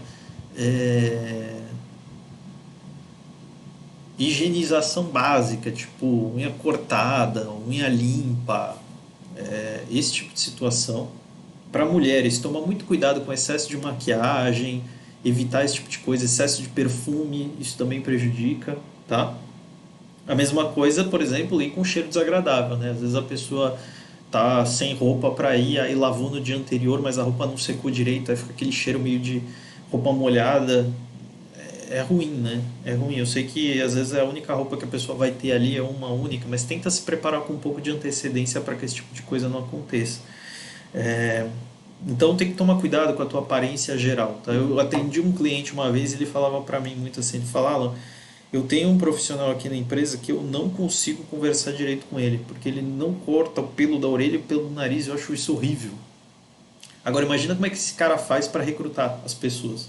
É, higienização básica, tipo unha cortada, unha limpa, esse tipo de situação. Para mulheres, toma muito cuidado com excesso de maquiagem, evitar esse tipo de coisa, excesso de perfume, isso também prejudica, tá? A mesma coisa, por exemplo, ir com cheiro desagradável, né? Às vezes a pessoa tá sem roupa para ir, aí lavou no dia anterior, mas a roupa não secou direito, aí fica aquele cheiro meio de roupa molhada. É ruim, né? É ruim. Eu sei que às vezes a única roupa que a pessoa vai ter ali é uma única, mas tenta se preparar com um pouco de antecedência para que esse tipo de coisa não aconteça. É, então tem que tomar cuidado com a tua aparência geral, tá? Eu atendi um cliente uma vez e ele falava para mim muito assim, ele falava: eu tenho um profissional aqui na empresa que eu não consigo conversar direito com ele, porque ele não corta o pelo da orelha e o pelo do nariz, eu acho isso horrível. Agora imagina como é que esse cara faz para recrutar as pessoas.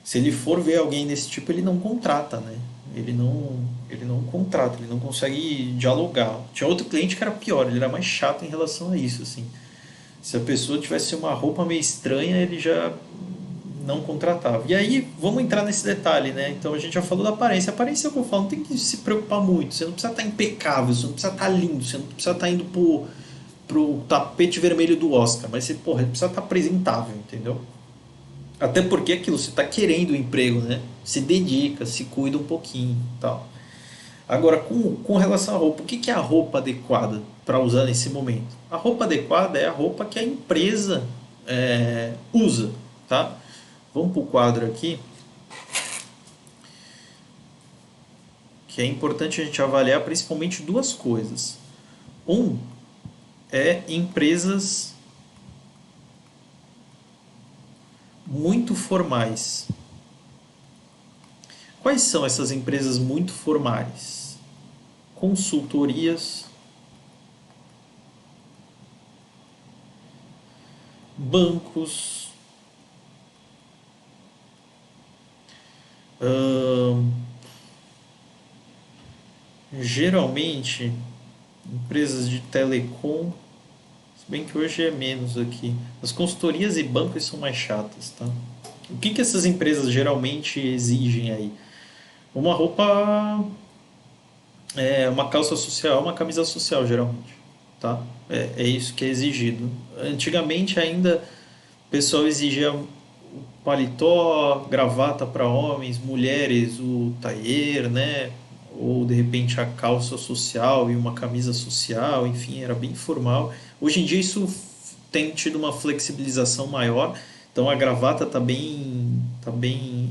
Se ele for ver alguém desse tipo, ele não contrata, né? Ele não contrata, ele não consegue dialogar. Tinha outro cliente que era pior, ele era mais chato em relação a isso, assim. Se a pessoa tivesse uma roupa meio estranha, ele já não contratava. E aí, vamos entrar nesse detalhe, né? Então a gente já falou da aparência. A aparência é o que eu falo, não tem que se preocupar muito. Você não precisa estar impecável, você não precisa estar lindo, você não precisa estar indo pro tapete vermelho do Oscar, mas você, porra, precisa estar apresentável, entendeu? Até porque aquilo, você está querendo o emprego, né? Se dedica, se cuida um pouquinho e tal. Agora, com relação à roupa, o que é a roupa adequada para usar nesse momento? A roupa adequada é a roupa que a empresa usa, tá? Vamos para o quadro aqui, que é importante a gente avaliar principalmente duas coisas. Um é empresas muito formais. Quais são essas empresas muito formais? Consultorias, bancos, hum, geralmente empresas de telecom, se bem que hoje é menos aqui. As consultorias e bancos são mais chatas, tá? O que essas empresas geralmente exigem aí? Uma roupa, uma calça social, uma camisa social, geralmente, tá? É isso que é exigido. Antigamente ainda o pessoal exigia o paletó, gravata para homens, mulheres, o tailleur, né? Ou de repente a calça social e uma camisa social, enfim, era bem formal. Hoje em dia isso tem tido uma flexibilização maior, então a gravata tá bem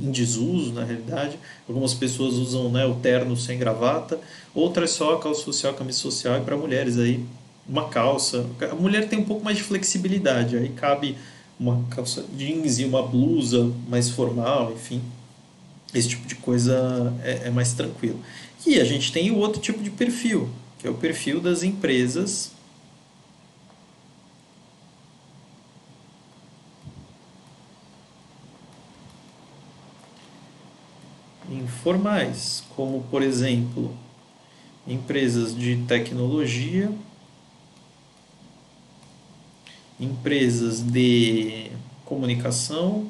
em desuso na realidade. Algumas pessoas usam, né, o terno sem gravata, outras só a calça social, a camisa social, e para mulheres aí uma calça. A mulher tem um pouco mais de flexibilidade, aí cabe uma calça jeans e uma blusa mais formal, enfim. Esse tipo de coisa é mais tranquilo. E a gente tem o outro tipo de perfil, que é o perfil das empresas informais, como por exemplo, empresas de tecnologia, empresas de comunicação,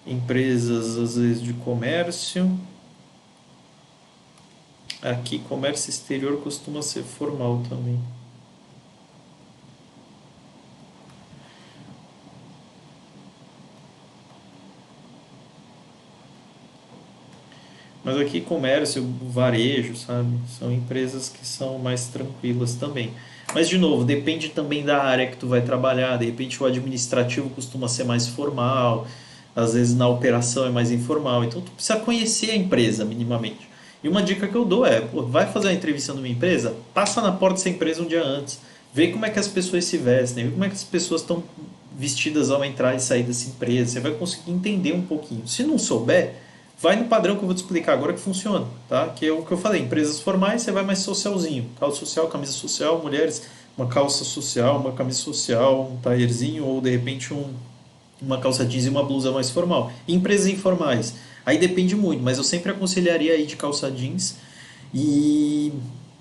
empresas às vezes de comércio. Aqui, comércio exterior costuma ser formal também. Mas aqui, comércio, varejo, sabe? São empresas que são mais tranquilas também. Mas, de novo, depende também da área que tu vai trabalhar. De repente, o administrativo costuma ser mais formal, às vezes na operação é mais informal. Então, tu precisa conhecer a empresa minimamente. E uma dica que eu dou é, pô, vai fazer uma entrevista numa empresa, passa na porta dessa empresa um dia antes, vê como é que as pessoas se vestem, vê como é que as pessoas estão vestidas ao entrar e sair dessa empresa, você vai conseguir entender um pouquinho. Se não souber, vai no padrão que eu vou te explicar agora que funciona, tá? Que é o que eu falei, empresas formais você vai mais socialzinho, calça social, camisa social, mulheres, uma calça social, uma camisa social, um taierzinho ou de repente uma calça jeans e uma blusa mais formal. E empresas informais, aí depende muito, mas eu sempre aconselharia aí de calça jeans e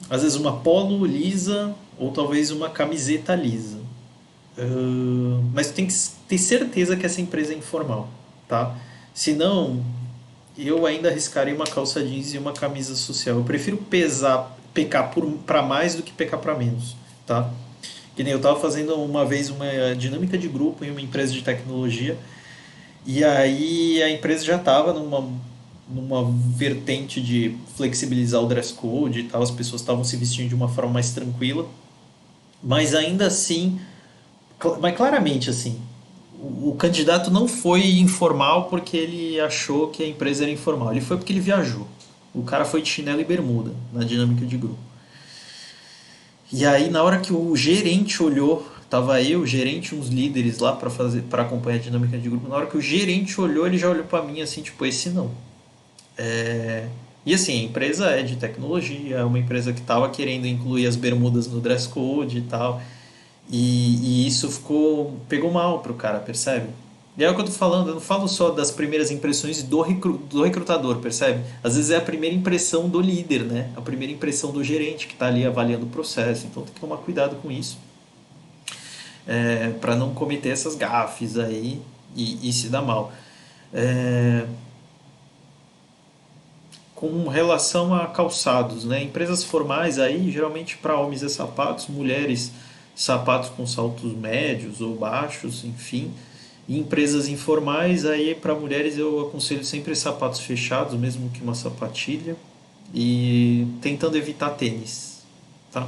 às vezes uma polo lisa ou talvez uma camiseta lisa. Mas tem que ter certeza que essa empresa é informal, tá? Senão, eu ainda arriscaria uma calça jeans e uma camisa social. Eu prefiro pecar para mais do que pecar para menos, tá? Que nem eu estava fazendo uma vez uma dinâmica de grupo em uma empresa de tecnologia e aí a empresa já estava numa vertente de flexibilizar o dress code e tal, as pessoas estavam se vestindo de uma forma mais tranquila, mas ainda assim, mas claramente assim, o candidato não foi informal porque ele achou que a empresa era informal, ele foi porque ele viajou. O cara foi de chinelo e bermuda na dinâmica de grupo. E aí, na hora que o gerente olhou, tava eu, o gerente, uns líderes lá para acompanhar a dinâmica de grupo. Na hora que o gerente olhou, ele já olhou para mim assim, tipo, esse não. E assim, a empresa é de tecnologia, é uma empresa que estava querendo incluir as bermudas no dress code e tal. E isso pegou mal pro cara, percebe? E é o que eu tô falando, eu não falo só das primeiras impressões do recrutador, percebe? Às vezes é a primeira impressão do líder, né? A primeira impressão do gerente que está ali avaliando o processo. Então tem que tomar cuidado com isso, para não cometer essas gafes aí e se dar mal. É, com relação a calçados, né? Empresas formais aí, geralmente para homens é sapatos, mulheres sapatos com saltos médios ou baixos, enfim. E empresas informais, aí para mulheres eu aconselho sempre sapatos fechados, mesmo que uma sapatilha, e tentando evitar tênis, tá?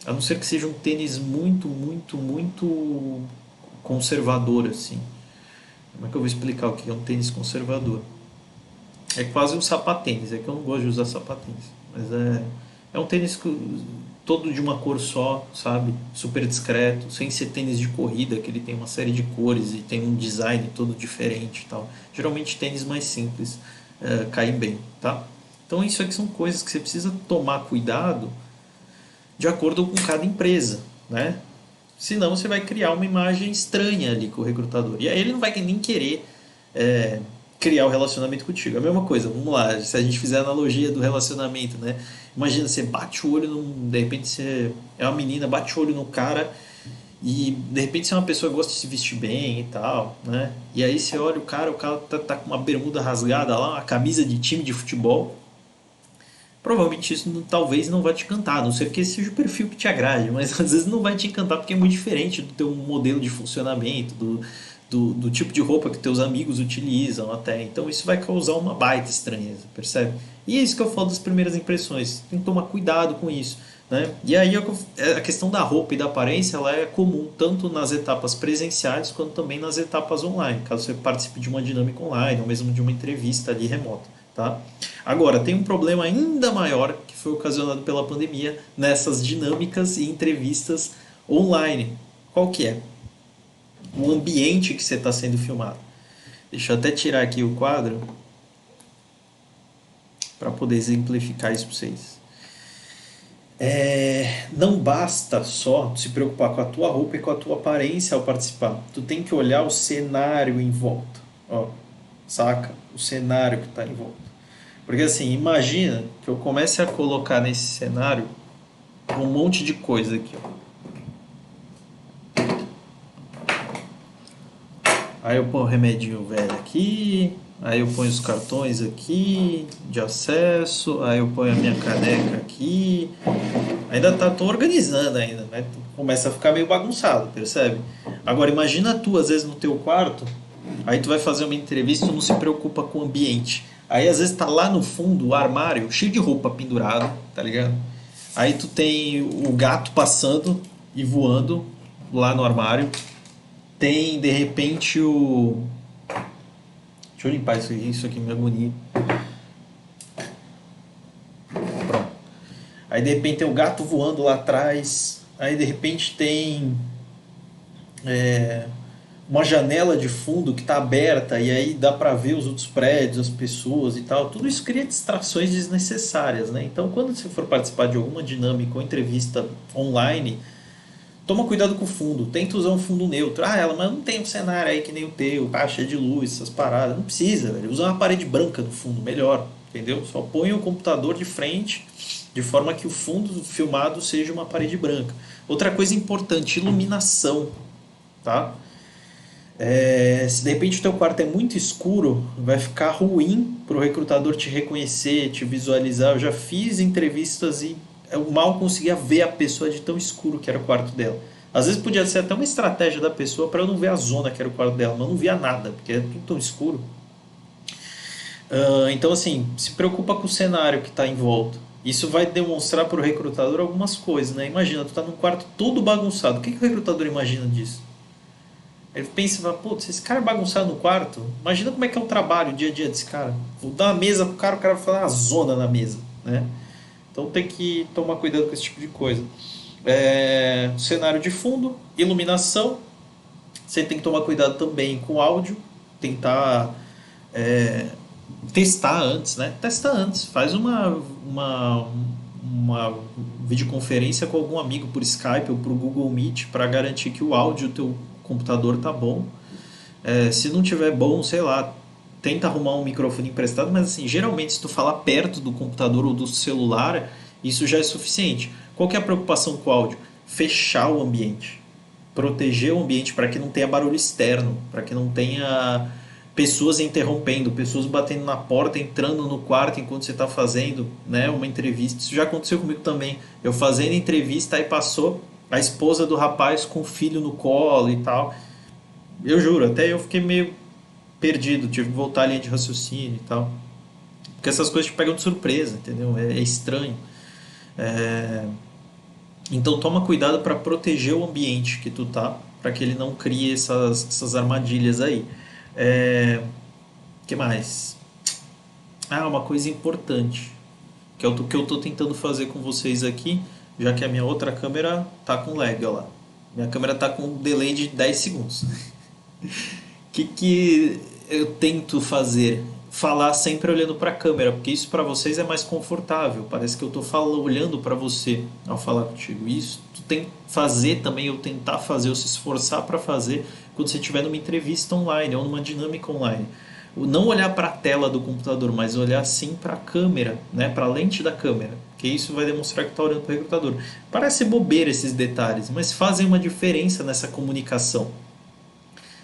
A não ser que seja um tênis muito, muito, muito conservador, assim. Como é que eu vou explicar o que é um tênis conservador? É quase um sapatênis, é que eu não gosto de usar sapatênis. Mas é um tênis todo de uma cor só, sabe? Super discreto, sem ser tênis de corrida, que ele tem uma série de cores e tem um design todo diferente e tal. Geralmente tênis mais simples caem bem, tá? Então isso aqui são coisas que você precisa tomar cuidado de acordo com cada empresa, né? Senão você vai criar uma imagem estranha ali com o recrutador. E aí ele não vai nem querer é, criar o relacionamento contigo. A mesma coisa, vamos lá, se a gente fizer a analogia do relacionamento, né? Imagina, você bate o olho de repente você é uma menina, bate o olho no cara e de repente você é uma pessoa que gosta de se vestir bem e tal, né? E aí você olha o cara tá com uma bermuda rasgada lá, uma camisa de time de futebol. Provavelmente isso talvez não vai te encantar, a não ser que esse seja o perfil que te agrade, mas às vezes não vai te encantar porque é muito diferente do teu modelo de funcionamento, do tipo de roupa que teus amigos utilizam até. Então isso vai causar uma baita estranheza, percebe? E é isso que eu falo das primeiras impressões, tem que tomar cuidado com isso. Né? E aí a questão da roupa e da aparência ela é comum tanto nas etapas presenciais quanto também nas etapas online, caso você participe de uma dinâmica online ou mesmo de uma entrevista ali remota. Tá? Agora, tem um problema ainda maior que foi ocasionado pela pandemia nessas dinâmicas e entrevistas online. Qual que é? O ambiente que você está sendo filmado. Deixa eu até tirar aqui o quadro para poder exemplificar isso para vocês. Não basta só se preocupar com a tua roupa e com a tua aparência ao participar. Tu tem que olhar o cenário em volta. Ó, saca? O cenário que está em volta. Porque assim, imagina que eu comece a colocar nesse cenário um monte de coisa aqui. Ó. Aí eu ponho o remedinho velho aqui, aí eu ponho os cartões aqui de acesso, aí eu ponho a minha caneca aqui. Ainda tô organizando ainda, né? Começa a ficar meio bagunçado, percebe? Agora imagina tu, às vezes, no teu quarto, aí tu vai fazer uma entrevista e tu não se preocupa com o ambiente. Aí às vezes tá lá no fundo o armário, cheio de roupa pendurada, tá ligado? Aí tu tem o gato passando e voando lá no armário. Tem de repente o. Deixa eu limpar isso aqui me agonia. Pronto. Aí de repente tem o gato voando lá atrás. aí de repente tem uma janela de fundo que está aberta e aí dá para ver os outros prédios, as pessoas e tal. Tudo isso cria distrações desnecessárias, né? Então, quando você for participar de alguma dinâmica ou entrevista online, toma cuidado com o fundo. Tenta usar um fundo neutro. Ah, ela, mas não tem um cenário aí que nem o teu, cheio de luz, essas paradas. Não precisa, velho. Usa uma parede branca no fundo, melhor. Entendeu? Só põe o computador de frente de forma que o fundo filmado seja uma parede branca. Outra coisa importante, iluminação, tá? Se de repente o teu quarto é muito escuro, vai ficar ruim para o recrutador te reconhecer, te visualizar. Eu já fiz entrevistas e eu mal conseguia ver a pessoa de tão escuro que era o quarto dela. Às vezes podia ser até uma estratégia da pessoa para eu não ver a zona que era o quarto dela, mas eu não via nada, porque é tudo tão escuro. Então, assim, se preocupa com o cenário que está em volta. Isso vai demonstrar para o recrutador algumas coisas, né? Imagina, tu tá num quarto todo bagunçado. O que o recrutador imagina disso? Ele pensa e fala, putz, esse cara é bagunçado no quarto, imagina como é que é o trabalho, o dia a dia desse cara. Vou dar uma mesa pro cara, o cara vai falar uma zona na mesa, né? Então tem que tomar cuidado com esse tipo de coisa. Cenário de fundo, iluminação, você tem que tomar cuidado também com o áudio, tentar testar antes, né? Testa antes, faz uma videoconferência com algum amigo por Skype ou por Google Meet para garantir que o áudio do teu computador tá bom. Se não tiver bom, sei lá, tenta arrumar um microfone emprestado, mas assim, geralmente se tu falar perto do computador ou do celular, isso já é suficiente. Qual que é a preocupação com o áudio? Fechar o ambiente, proteger o ambiente para que não tenha barulho externo, para que não tenha pessoas interrompendo, pessoas batendo na porta, entrando no quarto enquanto você está fazendo, né, uma entrevista. Isso já aconteceu comigo também. Eu fazendo entrevista, aí passou a esposa do rapaz com o filho no colo e tal. Eu juro, até eu fiquei meio perdido, tive que voltar à linha de raciocínio e tal. Porque essas coisas te pegam de surpresa, entendeu? É estranho. Então toma cuidado para proteger o ambiente que tu tá, para que ele não crie essas armadilhas aí. Que mais? Uma coisa importante, que é o que eu estou tentando fazer com vocês aqui, já que a minha outra câmera tá com lag, ó lá. Minha câmera tá com um delay de 10 segundos. Que eu tento fazer? Falar sempre olhando para a câmera, porque isso para vocês é mais confortável. Parece que eu estou olhando para você ao falar contigo. Isso tu tem que fazer também, ou tentar fazer, ou se esforçar para fazer quando você estiver numa entrevista online ou numa dinâmica online. Não olhar para a tela do computador, mas olhar sim para a câmera, né? Para a lente da câmera, que isso vai demonstrar que está olhando para o recrutador. Parece bobeira esses detalhes, mas fazem uma diferença nessa comunicação.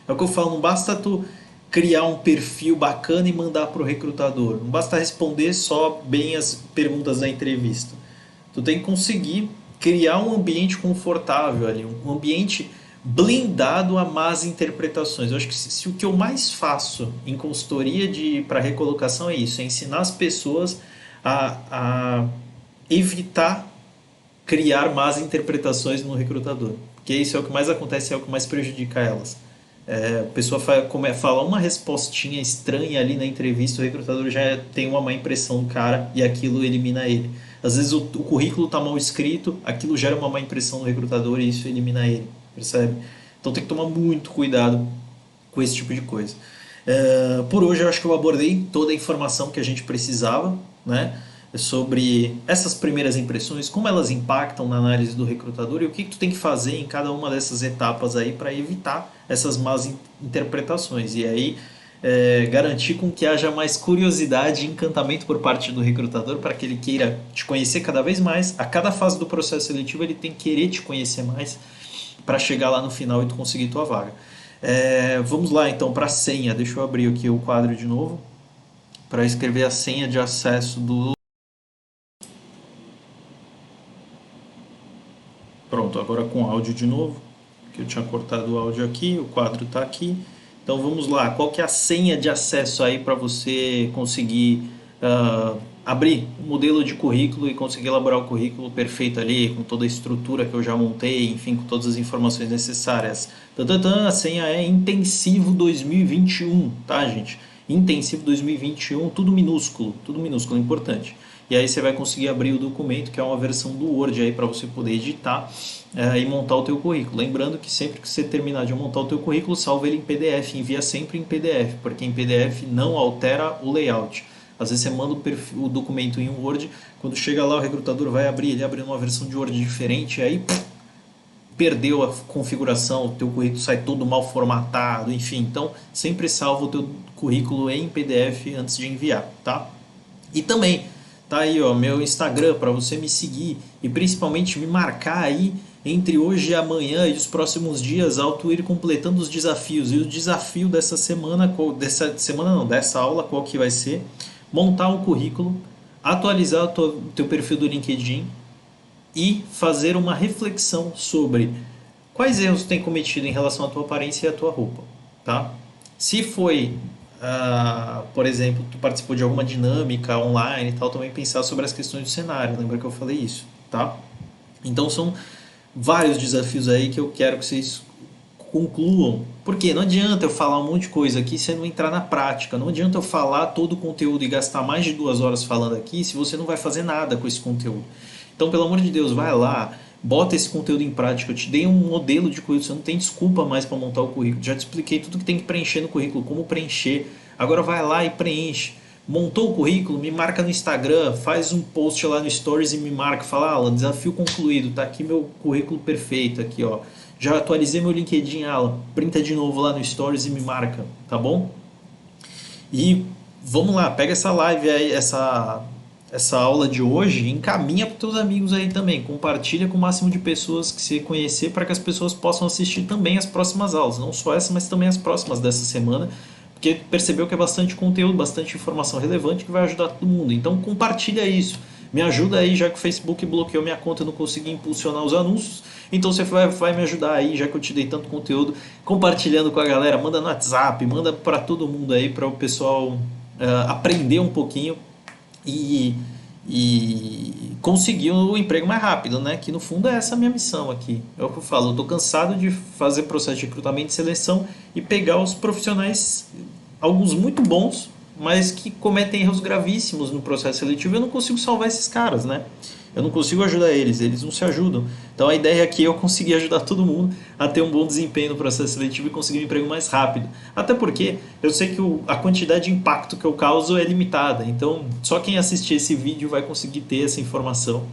É o que eu falo, não basta tu criar um perfil bacana e mandar para o recrutador. Não basta responder só bem as perguntas da entrevista. Tu tem que conseguir criar um ambiente confortável ali, um ambiente blindado a más interpretações. Eu acho que se o que eu mais faço em consultoria para recolocação é isso, é ensinar as pessoas a evitar criar más interpretações no recrutador. Porque isso é o que mais acontece, é o que mais prejudica elas. A pessoa fala uma respostinha estranha ali na entrevista, o recrutador já tem uma má impressão do cara e aquilo elimina ele. Às vezes o currículo está mal escrito, aquilo gera uma má impressão no recrutador e isso elimina ele, percebe? Então tem que tomar muito cuidado com esse tipo de coisa. Por hoje eu acho que eu abordei toda a informação que a gente precisava, né? Sobre essas primeiras impressões, como elas impactam na análise do recrutador e o que tu tem que fazer em cada uma dessas etapas aí para evitar essas más interpretações. E aí garantir com que haja mais curiosidade e encantamento por parte do recrutador para que ele queira te conhecer cada vez mais. A cada fase do processo seletivo ele tem que querer te conhecer mais para chegar lá no final e tu conseguir tua vaga. Vamos lá então para a senha. Deixa eu abrir aqui o quadro de novo para escrever a senha de acesso do. Pronto, agora com áudio de novo, que eu tinha cortado o áudio aqui, o quadro está aqui. Então vamos lá, qual que é a senha de acesso aí para você conseguir abrir um modelo de currículo e conseguir elaborar o currículo perfeito ali, com toda a estrutura que eu já montei, enfim, com todas as informações necessárias. A senha é Intensivo 2021, tá, gente? Intensivo 2021, tudo minúsculo, importante. e aí você vai conseguir abrir o documento, que é uma versão do Word aí para você poder editar e montar o teu currículo. Lembrando que sempre que você terminar de montar o teu currículo, salva ele em PDF, envia sempre em PDF, porque em PDF não altera o layout. Às vezes você manda o documento em um Word, quando chega lá o recrutador vai abrir, ele abre uma versão de Word diferente, e aí perdeu a configuração, o teu currículo sai todo mal formatado, enfim. Então, sempre salva o teu currículo em PDF antes de enviar, tá? E também, tá aí, ó, meu Instagram para você me seguir e principalmente me marcar aí entre hoje e amanhã e os próximos dias ao tu ir completando os desafios. E o desafio dessa semana, dessa aula, qual que vai ser? Montar um currículo, atualizar o teu perfil do LinkedIn e fazer uma reflexão sobre quais erros tu tem cometido em relação à tua aparência e à tua roupa, tá? Se foi, por exemplo, tu participou de alguma dinâmica online e tal, também pensar sobre as questões do cenário, lembra que eu falei isso, tá? Então são vários desafios aí que eu quero que vocês concluam. Porque não adianta eu falar um monte de coisa aqui se você não entrar na prática. Não adianta eu falar todo o conteúdo e gastar mais de 2 horas falando aqui se você não vai fazer nada com esse conteúdo. Então, pelo amor de Deus, vai lá, bota esse conteúdo em prática. Eu te dei um modelo de currículo, você não tem desculpa mais para montar o currículo. Já te expliquei tudo que tem que preencher no currículo, como preencher. Agora vai lá e preenche. Montou o currículo, me marca no Instagram, faz um post lá no Stories e me marca, fala, Alan, desafio concluído, tá aqui meu currículo perfeito, aqui ó. Já atualizei meu LinkedIn, Alan, printa de novo lá no Stories e me marca, tá bom? E vamos lá, pega essa live aí, essa aula de hoje e encaminha para os teus amigos aí também. Compartilha com o máximo de pessoas que você conhecer para que as pessoas possam assistir também as próximas aulas. Não só essa, mas também as próximas dessa semana. Porque percebeu que é bastante conteúdo, bastante informação relevante que vai ajudar todo mundo. Então compartilha isso. Me ajuda aí, já que o Facebook bloqueou minha conta, eu não consegui impulsionar os anúncios. Então você vai me ajudar aí, já que eu te dei tanto conteúdo, compartilhando com a galera, manda no WhatsApp, manda para todo mundo aí, para o pessoal aprender um pouquinho e conseguir o emprego mais rápido, né? Que no fundo é essa a minha missão aqui. É o que eu falo, eu tô cansado de fazer processo de recrutamento e seleção e pegar os profissionais, alguns muito bons, mas que cometem erros gravíssimos no processo seletivo. Eu não consigo salvar esses caras, né? Eu não consigo ajudar eles não se ajudam. Então a ideia aqui é eu conseguir ajudar todo mundo a ter um bom desempenho no processo seletivo e conseguir um emprego mais rápido. Até porque eu sei que a quantidade de impacto que eu causo é limitada. Então só quem assistir esse vídeo vai conseguir ter essa informação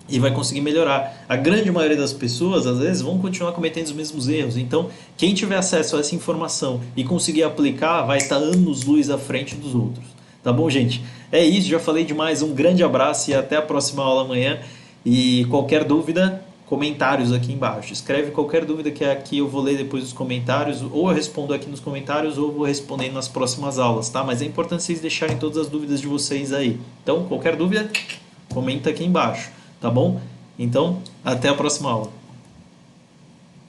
e vai conseguir melhorar. A grande maioria das pessoas, às vezes, vão continuar cometendo os mesmos erros. Então, quem tiver acesso a essa informação e conseguir aplicar, vai estar anos-luz à frente dos outros. Tá bom, gente? É isso, já falei demais. Um grande abraço e até a próxima aula amanhã. E qualquer dúvida, comentários aqui embaixo. Escreve qualquer dúvida que aqui eu vou ler depois dos comentários, ou eu respondo aqui nos comentários, ou eu vou respondendo nas próximas aulas, tá? Mas é importante vocês deixarem todas as dúvidas de vocês aí. Então, qualquer dúvida, comenta aqui embaixo. Tá bom? Então, até a próxima aula.